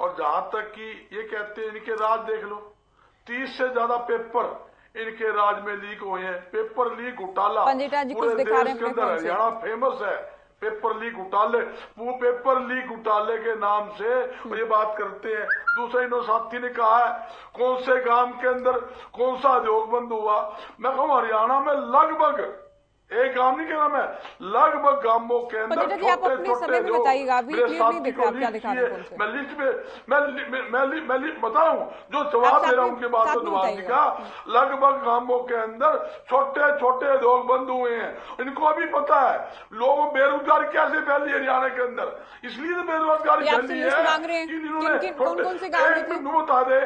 और जहां तक कि ये कहते हैं इनके राज देख लो, 30 से ज्यादा पेपर इनके राज में लीक हुए हैं। पेपर लीक घोटाला पंजेटा जी कुछ पूरे दिखा रहे देश हैं के अपने अंदर फोन से। हरियाणा फेमस है पेपर लीक घोटाले। वो पेपर लीक घोटाले के नाम से ये बात करते हैं। दूसरे इन्होंने साथी ने कहा है कौन से गांव के अंदर कौन सा उद्योग बंद हुआ। मैं कहूँ हरियाणा में लगभग एक गांव नहीं कह रहा मैं, लगभग गांवों के अंदर पंडित जी, आप अपने समय में बताइएगा, अभी क्लियर नहीं दिख रहा आप क्या दिखा रहे हैं कौन से। मैं लिस्ट में मैं बता रहा हूँ जो जवाब दे रहा हूँ उनके बाद तो जवाब दिखा। लगभग गांवों के अंदर छोटे छोटे उद्योग बंद हुए हैं। इनको अभी पता है लोगों बेरोजगारी कैसे फैली हरियाणा के अंदर, इसलिए तो बेरोजगारी फैली है। मांग रहे हैं कौन कौन से गाँव में थे, बता दे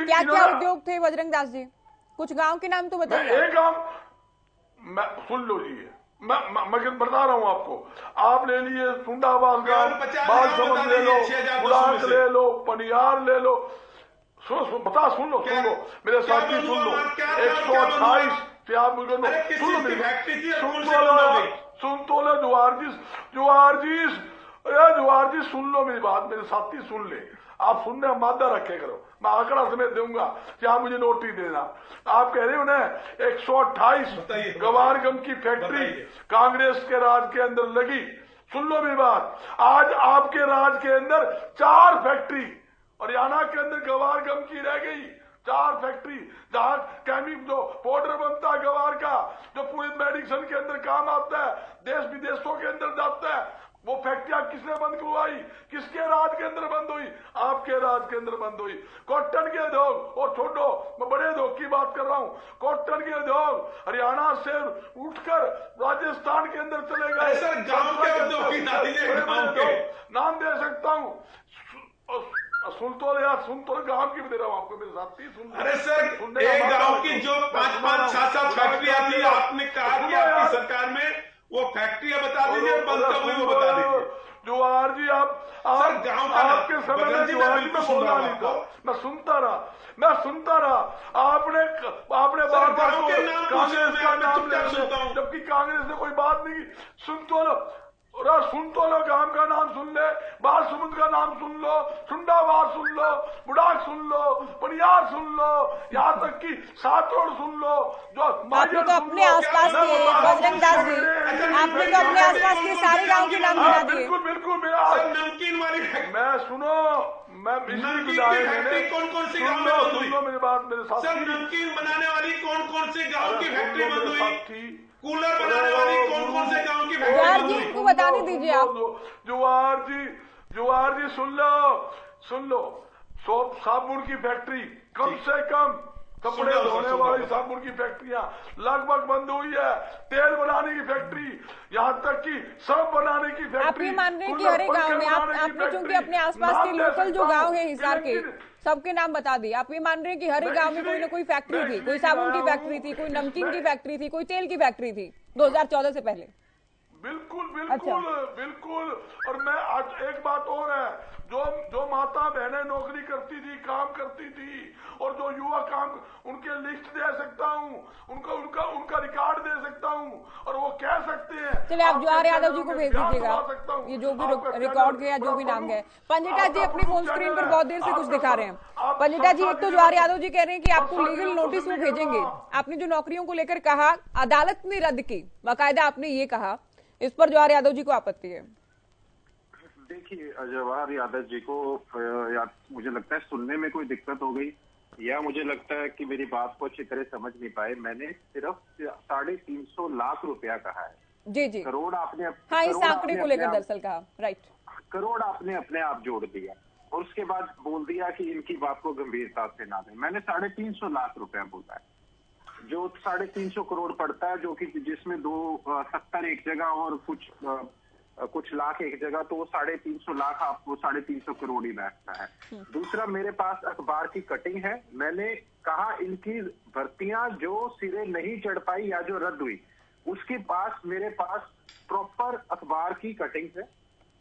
क्या क्या उद्योग थे बजरंग दास जी, कुछ गाँव के नाम तो बताइए। एक गाँव मैं सुन लो जी, मैं बता रहा हूँ आपको। आप ले लिए सुंडाबाद गांव, बाल समझ ले लो, बुलाक ले लो, पनियार ले लो। सुन लो मेरे साथी सुन लो। 128 आप मुझे सुन तो लो जुआर जी सुन लो मेरी बात, मेरे साथी सुन ले। आप सुनने मादा रखे करो, मैं आंकड़ा समेत दूंगा कि आप मुझे नोटिस देना। आप कह रहे हो ना 128 गवारगम की फैक्ट्री कांग्रेस के राज के अंदर लगी। सुन लो मेरी बात, आज आपके राज के अंदर 4 फैक्ट्री हरियाणा के अंदर गवारगम की रह गई। 4 फैक्ट्री जहां केमिक जो पाउडर बनता है गवार का, जो पूरे मेडिसिन के अंदर काम आता है, देश विदेशों के अंदर जाता है, वो फैक्ट्रियां किसने बंद करवाई, किसके राज के अंदर बंद हुई? आपके राज के अंदर बंद हुई। कॉटन के उद्योग, और छोड़ो मैं बड़े उद्योग की बात कर रहा हूँ, कॉटन के उद्योग हरियाणा से उठकर राजस्थान के अंदर चले गए। सर गांव के उद्योग नाम दे सकता हूँ, सुन तो यार, सुन तो गांव की भी दे रहा हूँ आपको मेरे साथी। सुन अरे सर एक गांव की जो 5-5, 6-7 फैक्ट्रियां थी, आपने कहा कि आपकी सरकार में वो फैक्ट्रियां बता दीजिए, बंद कब हुई वो बता दीजिए। जुआर जी आप आपके समय में जुआर जी में बोलना नहीं था, मैं सुनता रहा। आपने बार बार कांग्रेस का नाम ले, जबकि कांग्रेस ने कोई बात नहीं की। सुन तो लो गांव का नाम सुन ले, बाल समुद्र का नाम सुन लो, सुंडाबाद सुन लो, बुढ़ाक सुन लो, पनियार सुन लो, यहाँ तक कि सातरोड़ सुन लो। जो आपने तो अपने आसपास के बजरंग दास जी, आपने तो अपने आसपास के सारे गांव के नाम गिना दिए। बिल्कुल मेरा नमकीन वाली मैं सुनो मैं नमकीन की फैक्ट्री कौन कौन सी गांव में बंद हुई? मेरी बात मेरे साथ सर, नमकीन बनाने वाली कौन कौन से गांव की फैक्ट्री बंद हुई? कूलर अरे बनाने वाली कौन कौन से गांव की फैक्ट्री जवाहर बंद जी हुई? इनको बताने दीजिए आप। जवाहर जी सुन लो साबुन की फैक्ट्री कम से कम कपड़े धोने वाली साबुन की फैक्ट्रियां लगभग बंद हुई है। तेल बनाने की फैक्ट्री, यहाँ तक कि सब बनाने की फैक्ट्री। आप ये मान रहे हैं कि हर एक गाँव में आपने चूंकि अपने आसपास के लोकल जो गाँव है हिसार के सबके नाम बता दिए, आप ये मान रहे हैं कि हर एक गाँव में कोई ना कोई फैक्ट्री थी, कोई साबुन की फैक्ट्री थी, कोई नमकीन की फैक्ट्री थी, कोई तेल की फैक्ट्री थी 2014 से पहले? बिल्कुल। और मैं आज एक बात और है, जो माता बहनें नौकरी करती थी, काम करती थी, और जो युवा काम, उनके लिस्ट दे सकता हूँ, उनका रिकॉर्ड दे सकता हूँ, और वो कह सकते हैं। चलिए आप जवाहर यादव जी को भेज दीजिएगा, ये जो भी रिकॉर्ड गया, जो भी नाम गया। पंजिटा जी अपनी फोन स्क्रीन पर बहुत देर से कुछ दिखा रहे हैं। पंजिटा जी, एक तो जवाहर यादव जी कह रहे हैं कि आपको लीगल नोटिस वो भेजेंगे। आपने जो नौकरियों को लेकर कहा अदालत ने रद्द की, बाकायदा आपने ये कहा, इस पर जवाहर यादव जी को आपत्ति है? देखिए, जवाहर यादव जी को मुझे लगता है सुनने में कोई दिक्कत हो गई, या मुझे लगता है कि मेरी बात को अच्छी तरह समझ नहीं पाए। मैंने सिर्फ 350 लाख रुपया कहा है। जी करोड़ आपने, हाँ, इस आंकड़े को लेकर दरअसल कहा, राइट। करोड़ आपने अपने आप जोड़ दिया और उसके बाद बोल दिया कि इनकी बात को गंभीरता से ना लें। मैंने 350 लाख रुपया बोला है, जो 350 करोड़ पड़ता है, जो कि जिसमें 70 एक जगह और कुछ लाख एक जगह, तो वो 350 लाख आपको 350 करोड़ ही बैठता है। दूसरा, मेरे पास अखबार की कटिंग है। मैंने कहा इनकी भर्तियां जो सिरे नहीं चढ़ पाई या जो रद्द हुई, उसके पास मेरे पास प्रॉपर अखबार की कटिंग है,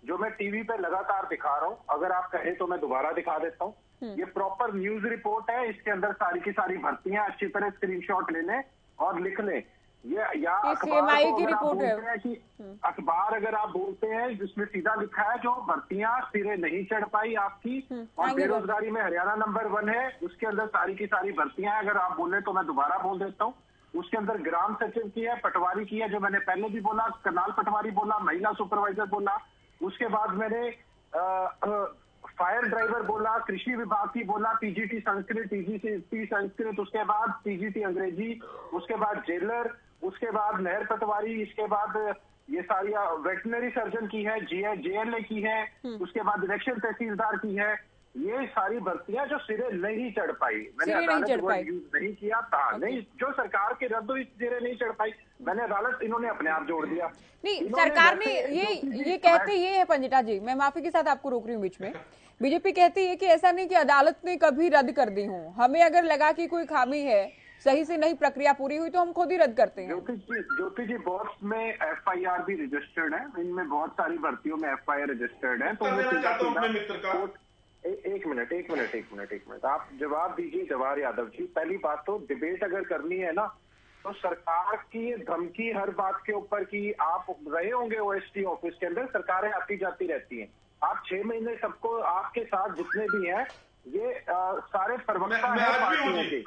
जो मैं टीवी पे लगातार दिखा रहा हूँ। अगर आप कहें तो मैं दोबारा दिखा देता हूँ। ये प्रॉपर न्यूज रिपोर्ट है, इसके अंदर सारी की सारी भर्तियां अच्छी तरह स्क्रीनशॉट ले लें और लिख लें। ये या अखबार की रिपोर्ट है कि अखबार अगर आप बोलते हैं जिसमें सीधा लिखा है जो भर्तियां सिरे नहीं चढ़ पाई आपकी, और बेरोजगारी में हरियाणा नंबर 1 है, उसके अंदर सारी की सारी भर्तियां हैं। अगर आप बोले तो मैं दोबारा बोल देता हूँ। उसके अंदर ग्राम सचिव की है, पटवारी की है, जो मैंने पहले भी बोला, करनाल पटवारी बोला, महिला सुपरवाइजर बोला, उसके बाद मैंने फायर ड्राइवर बोला, कृषि विभाग की बोला, पीजीटी संस्कृत, टीजीटी संस्कृत, उसके बाद पीजीटी अंग्रेजी, उसके बाद जेलर, उसके बाद नहर पटवारी, इसके बाद ये सारी वेटनरी सर्जन की है, जेएलए की है, उसके बाद इलेक्शन तहसीलदार की है। ये सारी भर्तियां जो सिरे नहीं चढ़ पाई, मैंने अदालत वर्ड यूज नहीं किया था, नहीं, जो सरकार के रद्द हुई सिरे नहीं चढ़ पाई, मैंने अदालत, इन्होंने अपने आप जोड़ दिया। नहीं, सरकार ने ये कहते ये है पंजिटा जी, मैं माफी के साथ आपको रोक रही हूँ बीच में। बीजेपी कहती है कि ऐसा नहीं कि अदालत ने कभी रद्द कर दी हो, हमें अगर लगा कि कोई खामी है, सही से नहीं प्रक्रिया पूरी हुई, तो हम खुद ही रद्द करते हैं। ज्योति जी, बहुत में एफआईआर भी रजिस्टर्ड है, इनमें बहुत सारी भर्तियों में एफआईआर रजिस्टर्ड है। तो एक मिनट आप जवाब दीजिए जवाहर यादव जी। पहली बात तो डिबेट अगर करनी है ना, तो सरकार की धमकी हर बात के ऊपर की, आप रहे होंगे ओएसटी ऑफिस के अंदर, सरकारें आती जाती रहती हैं। आप 6 महीने सबको, आपके साथ जितने भी हैं, ये सारे प्रवक्ता हैं पार्टियों के।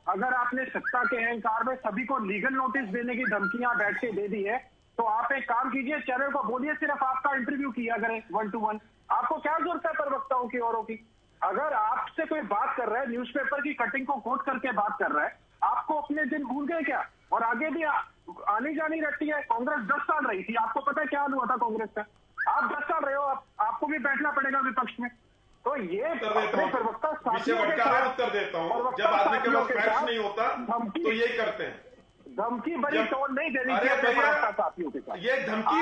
अगर आपने सत्ता के अहंकार में सभी को लीगल नोटिस देने की धमकियां बैठ के दे दी है, तो आप एक काम कीजिए, चैनल को बोलिए सिर्फ आपका इंटरव्यू किया करें 1 to 1। आपको क्या जरूरत है प्रवक्ताओं की औरों की? अगर आपसे कोई बात कर रहा है, न्यूज़पेपर की कटिंग को कोट करके बात कर रहा है, आपको अपने दिन भूल गए क्या? और आगे भी आनी जानी रहती है। कांग्रेस 10 साल रही थी, आपको पता है क्या हुआ था कांग्रेस का? आप 10 साल रहे हो, आपको भी बैठना पड़ेगा विपक्ष में। तो ये प्रवक्ता उत्तर देता हूँ, जब आदमी के पास फैक्ट्स नहीं होता तो यही करते हैं। धमकी बड़ी टोन नहीं देनी चाहिए साथियों के साथ। ये धमकी,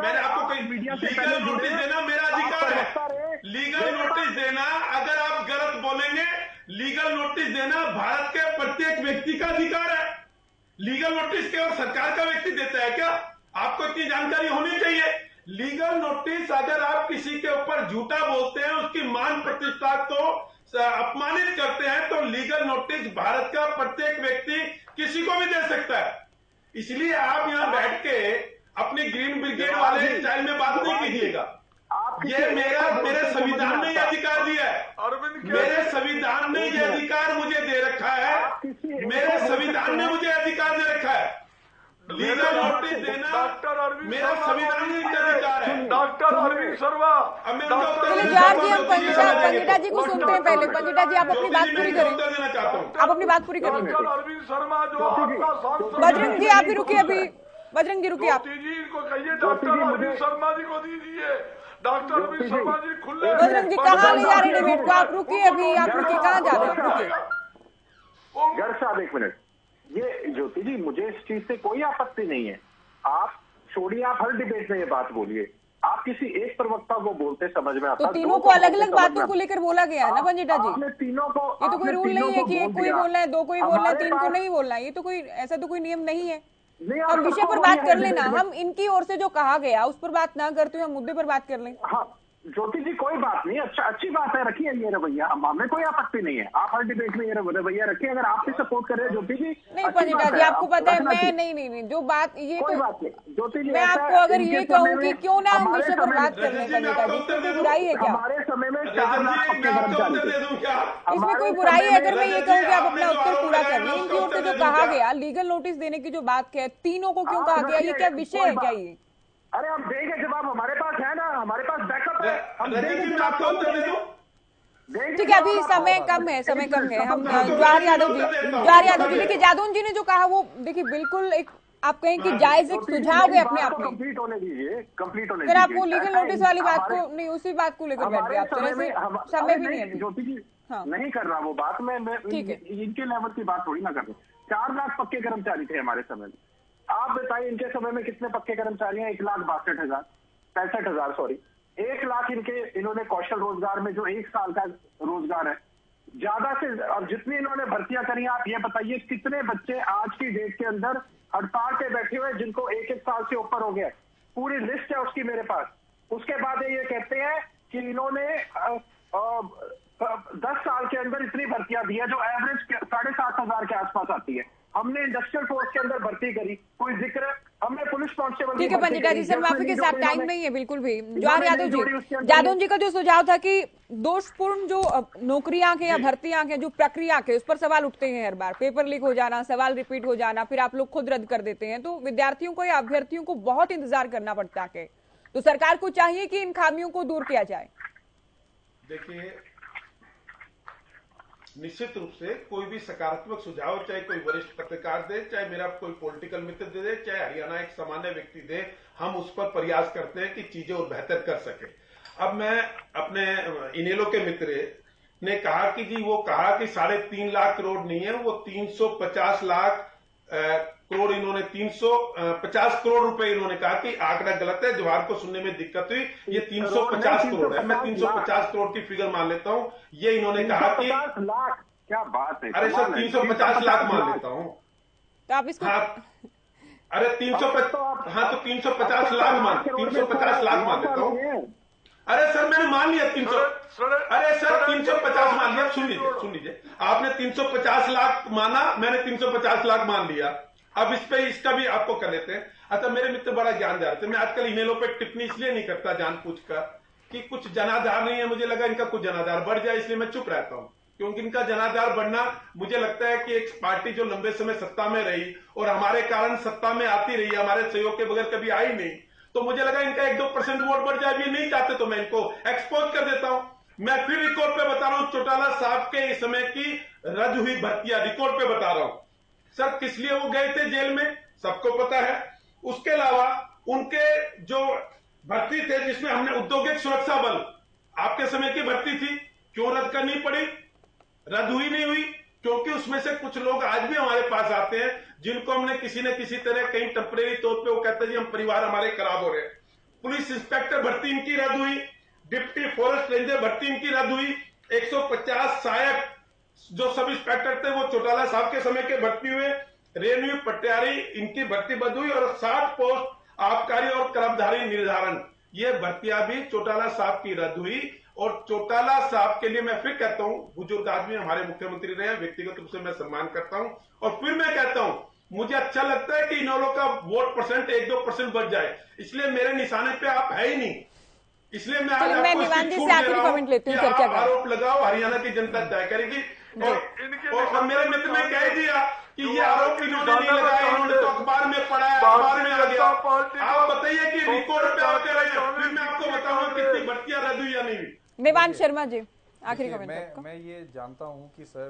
मैंने आपको कहीं लीगल नोटिस देना मेरा अधिकार है। लीगल नोटिस देना, अगर आप गलत बोलेंगे, लीगल नोटिस देना भारत के प्रत्येक व्यक्ति का अधिकार है। लीगल नोटिस केवल सरकार का व्यक्ति देता है क्या? आपको इतनी जानकारी होनी चाहिए। लीगल नोटिस, अगर आप किसी के ऊपर झूठा बोलते हैं, उसकी मान प्रतिष्ठा को अपमानित करते हैं, तो लीगल नोटिस भारत का प्रत्येक व्यक्ति किसी को भी दे सकता है। इसलिए आप यहां बैठ के अपनी ग्रीन ब्रिगेड वाले स्टाइल में बात नहीं कीजिएगा। ये मेरे संविधान ने यह अधिकार दिया है, मेरे संविधान ने यह अधिकार मुझे दे रखा है, मेरे संविधान ने मुझे अधिकार दे रखा है। लीगल नोटिस देना मेरा संविधानिक अधिकार है। डॉक्टर अरविंद शर्मा, चलिए जवाहर जी, हम पंगिटा जी को सुनते हैं पहले। पंगिटा जी, आप अपनी बात पूरी करें, आप अपनी बात पूरी करें। डॉक्टर अरविंद शर्मा जो आपका सांसद, बजरंग जी आप भी रुकिए, अभी बजरंग जी रुकिए आप। ज्योति जी इनको कहिए डॉक्टर अरविंद शर्मा जी को दीजिए। डॉक्टर अरविंद शर्मा जी खुले बजरंग जी कहाँ ले जा रहे हैं डिबेट को? आप रुकिए, अभी आप रुकिए, कहाँ जा रहे हैं? रुकिए। गर्ग साहब एक मिनट। ये ज्योति जी, मुझे इस चीज से कोई आपत्ति नहीं है। आप छोड़िए, आप हर डिबेट में ये बात बोलिए। आप किसी एक प्रवक्ता को बोलते समझ में आता, तो तीनों को अलग अलग बातों को लेकर बोला गया है ना पंजिटा जी? आपने तीनों को, ये तो कोई रूल नहीं है कि एक को ही बोलना है, दो को ही बोलना है, तीन को नहीं बोलना है। ये तो कोई ऐसा तो कोई नियम नहीं है। हम विषय पर बात कर लेना, हम इनकी ओर से जो कहा गया उस पर बात ना करते हुए हम मुद्दे पर बात कर लें। हाँ ज्योति जी, कोई बात नहीं, अच्छा अच्छी बात है, रखिए ये रवैया, हमें कोई आपत्ति नहीं है। आप हर डिबेट में ये रवैया रखिए। अगर आप भी सपोर्ट कर रहे हैं ज्योति जी, नहीं पंजिटा जी, आपको पता है मैं नहीं जो बात ये कोई तो बात नहीं ज्योति जी, मैं आपको अगर ये कहूँ कि क्यों ना हम विषय पर बात कर लें पंजिटा जी, इसमें कोई बुराई है क्या? हमारे समय में 4 लाख पक्के कर्मचारी, इसमें कोई बुराई है अगर मैं ये कहूँ कि आप अपना उत्तर पूरा कर लें? इनकी ओर से जो कहा गया, लीगल नोटिस देने की जो बात है, तीनों को क्यों कहा गया, ये क्या विषय है क्या ये? अरे हम देंगे जवाब, हमारे पास है ना, हमारे पास बैकअप है, हम देंगे मैं आपको उत्तर दे दूं। ठीक है, अभी समय कम है, समय कम है। हम जवाहर यादव जी देखिए, जादौन जी ने जो कहा वो देखिए बिल्कुल एक आप कहें कि जायज एक सुझाव है अपने आप में। कंप्लीट होने दीजिए, कंप्लीट होने फिर दीजिए। आप वो लीगल नोटिस वाली बात को नहीं, उसी बात को लेकर बैठ गए आप। तरह से समय भी नहीं है ज्योति जी, हाँ। नहीं कर रहा वो बात, मैं इनके लेवल की बात थोड़ी ना कर रहा हूँ। 4 लाख पक्के कर्मचारी थे हमारे समय में। आप बताइए इनके समय में कितने पक्के कर्मचारी हैं? 1,62,000 सॉरी 1 लाख इन्होंने कौशल रोजगार में, जो 1 साल का रोजगार है, ज्यादा से अब जितनी इन्होंने भर्तियां करी, आप ये बताइए कितने बच्चे आज की डेट के अंदर हड़ताल पे बैठे हुए जिनको 1-1 साल से ऊपर हो गया? पूरी लिस्ट है उसकी मेरे पास। उसके बाद ये कहते हैं कि इन्होंने 10 साल के अंदर इतनी भर्तियां दी है जो एवरेज 7,500 के आसपास आती है। हमने इंडस्ट्रियल फोर्स के अंदर भर्ती करी, कोई जिक्र, हमने पुलिस कांस्टेबल। ठीक है पंजिटा जी, सर माफी के साथ टाइम नहीं है बिल्कुल भी। जवाहर यादव जी का जो सुझाव था कि दोषपूर्ण जो नौकरियां के या भर्तियां के जो प्रक्रिया के उस पर सवाल उठते हैं हर बार, पेपर लीक हो जाना, सवाल रिपीट हो जाना, फिर आप लोग खुद रद्द कर देते हैं, तो विद्यार्थियों को या अभ्यर्थियों को बहुत इंतजार करना पड़ता है। तो सरकार को चाहिए कि इन खामियों को दूर किया जाए। देखिए, निश्चित रूप से कोई भी सकारात्मक सुझाव, चाहे कोई वरिष्ठ पत्रकार दे, चाहे मेरा कोई पॉलिटिकल मित्र दे, चाहे हरियाणा एक सामान्य व्यक्ति दे, हम उस पर प्रयास करते हैं कि चीजें और बेहतर कर सके। अब मैं अपने इनेलो के मित्र ने कहा कि जी, वो कहा कि 3.5 लाख करोड़ नहीं है, वो 350 लाख करोड़, इन्होंने 350 करोड़ रुपए इन्होंने कहा कि आंकड़ा गलत है, जवाहर को सुनने में दिक्कत हुई, ये 350 करोड़ है, मैं 350 करोड़ की फिगर मान लेता हूं। ये इन्होंने कहा कि 350 लाख, क्या बात है? अरे सर 350 लाख मान लेता हूं, तो आप इसको अरे 350, हाँ तो 350 लाख मान, 350 लाख मान लेता हूं। अरे सर मैंने मान लिया 300, अरे सर 350 मान लिया। सुन लीजिए, आपने 350 लाख माना, मैंने 350 लाख मान लिया। अब इस पे इसका भी आपको कर लेते हैं। अच्छा, मेरे मित्र बड़ा ज्ञान दे रहे थे, मैं आजकल इमेलों पे टिप्पणी इसलिए नहीं करता जानबूझ कर कि कुछ जनाधार नहीं है, मुझे लगा इनका कुछ जनाधार बढ़ जाए, इसलिए मैं चुप रहता हूं। क्योंकि इनका जनाधार बढ़ना, मुझे लगता है कि एक पार्टी जो लंबे समय सत्ता में रही और हमारे कारण सत्ता में आती रही, हमारे सहयोग के बगैर कभी आई नहीं, तो मुझे लगा इनका 1-2% वोट बढ़ जाए। ये नहीं चाहते तो मैं इनको एक्सपोज कर देता हूं। मैं फिर रिकॉर्ड पे बता रहा हूं, चौटाला साहब के इस समय की रद्द हुई भर्तियां रिकॉर्ड पे बता रहा हूं। सर किस लिए वो गए थे जेल में, सबको पता है। उसके अलावा उनके जो भर्ती थे जिसमें हमने औद्योगिक सुरक्षा बल, आपके समय की भर्ती थी, क्यों रद्द करनी पड़ी? रद्द हुई नहीं हुई क्योंकि उसमें से कुछ लोग आज भी हमारे पास आते हैं जिनको हमने किसी न किसी तरह कहीं टेम्परेरी तौर पे, वो कहते हैं जी हम परिवार हमारे खराब हो रहे हैं। पुलिस इंस्पेक्टर भर्ती इनकी रद्द हुई, डिप्टी फॉरेस्ट रेंजर भर्ती इनकी रद्द हुई, 150 सहायक जो सब इंस्पेक्टर थे वो चौटाला साहब के समय के भर्ती हुए, रेणु पटियारी इनकी भर्ती बंद हुई, और 60 पोस्ट आबकारी और कर्मधारी निर्धारण, ये भर्तियां भी चौटाला साहब की रद्द हुई। और चौटाला साहब के लिए मैं फिर कहता हूं, बुजुर्ग आदमी हमारे मुख्यमंत्री रहे, व्यक्तिगत रूप से मैं सम्मान करता हूं, और फिर मैं कहता हूं मुझे अच्छा लगता है कि इनेलो का वोट परसेंट 1-2% बढ़ जाए, इसलिए मेरे निशाने पे आप है ही नहीं, इसलिए मैं आज आपको इसकी छूट दे रहा हूं कि आरोप लगाओ, हरियाणा की जनता तय करेगी। और मेरे मित्र ने कह दिया कि ये आरोप इन्होंने नहीं लगाया, इन्होंने तो अखबार में पढ़ा है, अखबार में आ गया। आप बताइए कि रिकॉर्ड पे आते रहे, फिर मैं बताऊंगा कितनी भर्तियां रद्द हुई या नहीं हुई। निवांश शर्मा जी, आखिरी कमेंट आपका। मैं ये जानता हूं कि सर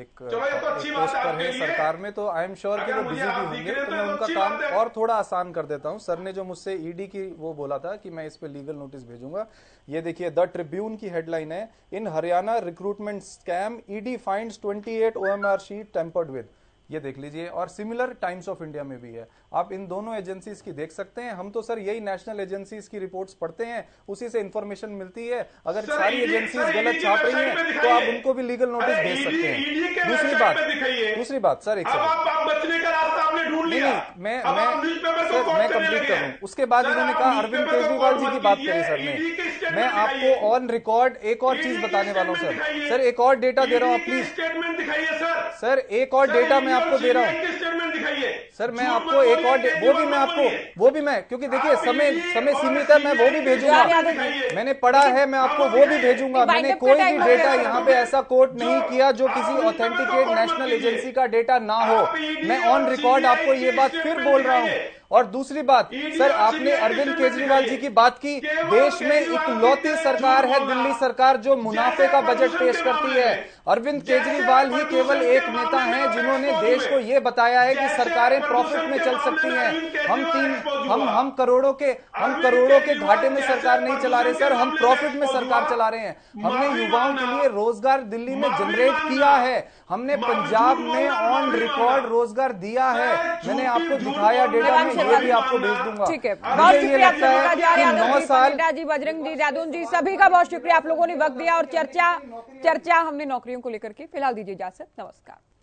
एक चलो ये तो अच्छी बात पोस्ट है पर आपके है लिए। सरकार में, तो आई एम श्योर कि अगर वो मुझे बिजी भी आप दिख होंगे, रहे तो हो मैं तो उनका अच्छी काम बात है। और थोड़ा आसान कर देता हूं। सर ने जो मुझसे ईडी की वो बोला था कि मैं इस पे लीगल नोटिस भेजूंगा, ये देखिए द ट्रिब्यून की हेडलाइन है, in Haryana recruitment scam ED finds 28 OMR sheet tampered with. ये देख लीजिए, और सिमिलर टाइम्स ऑफ इंडिया में भी है, आप इन दोनों एजेंसीज की देख सकते हैं। हम तो सर यही नेशनल एजेंसीज की रिपोर्ट्स पढ़ते हैं, उसी से इंफॉर्मेशन मिलती है। अगर सर, सारी ED एजेंसीज सर, गलत ED छाप की रही वेबसाइट पे हैं तो दिखाइए। आप उनको भी लीगल नोटिस अरे भेज ED सकते हैं। के दूसरी वेबसाइट बात, पे दिखाइए। दूसरी बात सर, एक अब सेकंड, आप बचने का रास्ता आपने ढूंढ नहीं लिया। नहीं, मैं अब आप न्यूज़पेपर को सर कोट मैं करने कंप्लीट लगे कर हैं। दूं। उसके बाद सर, इन्होंने आप कहा न्यूज़पेपर अरविंद को केजरीवाल कोट जी की मत बात कीजिए, करी सर ED के ने। स्टेटमेंट मैं दिखाइए। आपको ऑन रिकॉर्ड एक और चीज बताने वाला हूं सर। सर एक और डेटा दे रहा हूं, प्लीज स्टेटमेंट दिखाइए सर। सर, एक और डेटा मैं आपको दे रहा हूं स्टेटमेंट दिखाइए सर। मैं झूठ आपको मत एक और बोलिए, वो भी मैं मत आपको बोलिए। वो भी मैं, क्योंकि देखिए आप समय ED और सीमित है, मैं वो भी CBI भेजूंगा। दिखाइए। मैंने पढ़ा है, मैं आपको वो भी भेजूंगा। एक मैंने wind up कोई का भी time डेटा हो गया। यहाँ पे ऐसा कोट नहीं जो किया जो आप किसी न्यूज़पेपर ऑथेंटिकेट को कोट नेशनल मत कीजिए। एजेंसी का डेटा ना हो। आप ED मैं ऑन और रिकॉर्ड CBI आपको ये के बात फिर स्टेटमेंट बोल रहा हूँ। दिखाइए। और दूसरी बात ED सर, और आपने CBI अरविंद स्टेटमेंट केजरीवाल जी दिखाइए। की बात की। केवल देश में केजरीवाल इकलौती की सरकार है झूठ दिल्ली बोलना। सरकार जो मुनाफे का बजट प्रदूषण पेश के करती मामले है। में, अरविंद जैसे केजरीवाल ही केवल प्रदूषण के एक नेता मामले में हैं वो जिन्होंने एक्सपोज देश हुए। को ये बताया है कि जैसे सरकारें प्रदूषण प्रॉफिट में के चल मामले सकती में हैं। अरविंद केजरीवाल एक्सपोज हुआ। हम करोड़ों के घाटे में जैसे सरकार नहीं चला रहे प्रदूषण सर, के हम मामले में प्रॉफिट में एक्सपोज सरकार हुआ। चला रहे हैं। हमने माफी युवाओं के मांगना। लिए रोजगार दिल्ली में माफी जनरेट मांगना। किया है। हमने माफी पंजाब झूठ में बोलना, ऑन माफी रिकॉर्ड मांगना। रोजगार दिया है। सर, मैंने झूठी आपको झूठ दिखाया बोलना, डेटा में, माफी ये भी मांगना। आपको भेज दूंगा। ठीक है, मुझे बहुत ये शुक्रिया लगता है आप लोगों का, कि यादव 9 जी, साल पंडिता जी, बजरंग जी, जादून जी, सभी का बहुत शुक्रिया। आप लोगों ने वक्त दिया और चर्चा हमने नौकरियों को लेकर की। फिलहाल दीजिए इजाजत, नमस्कार।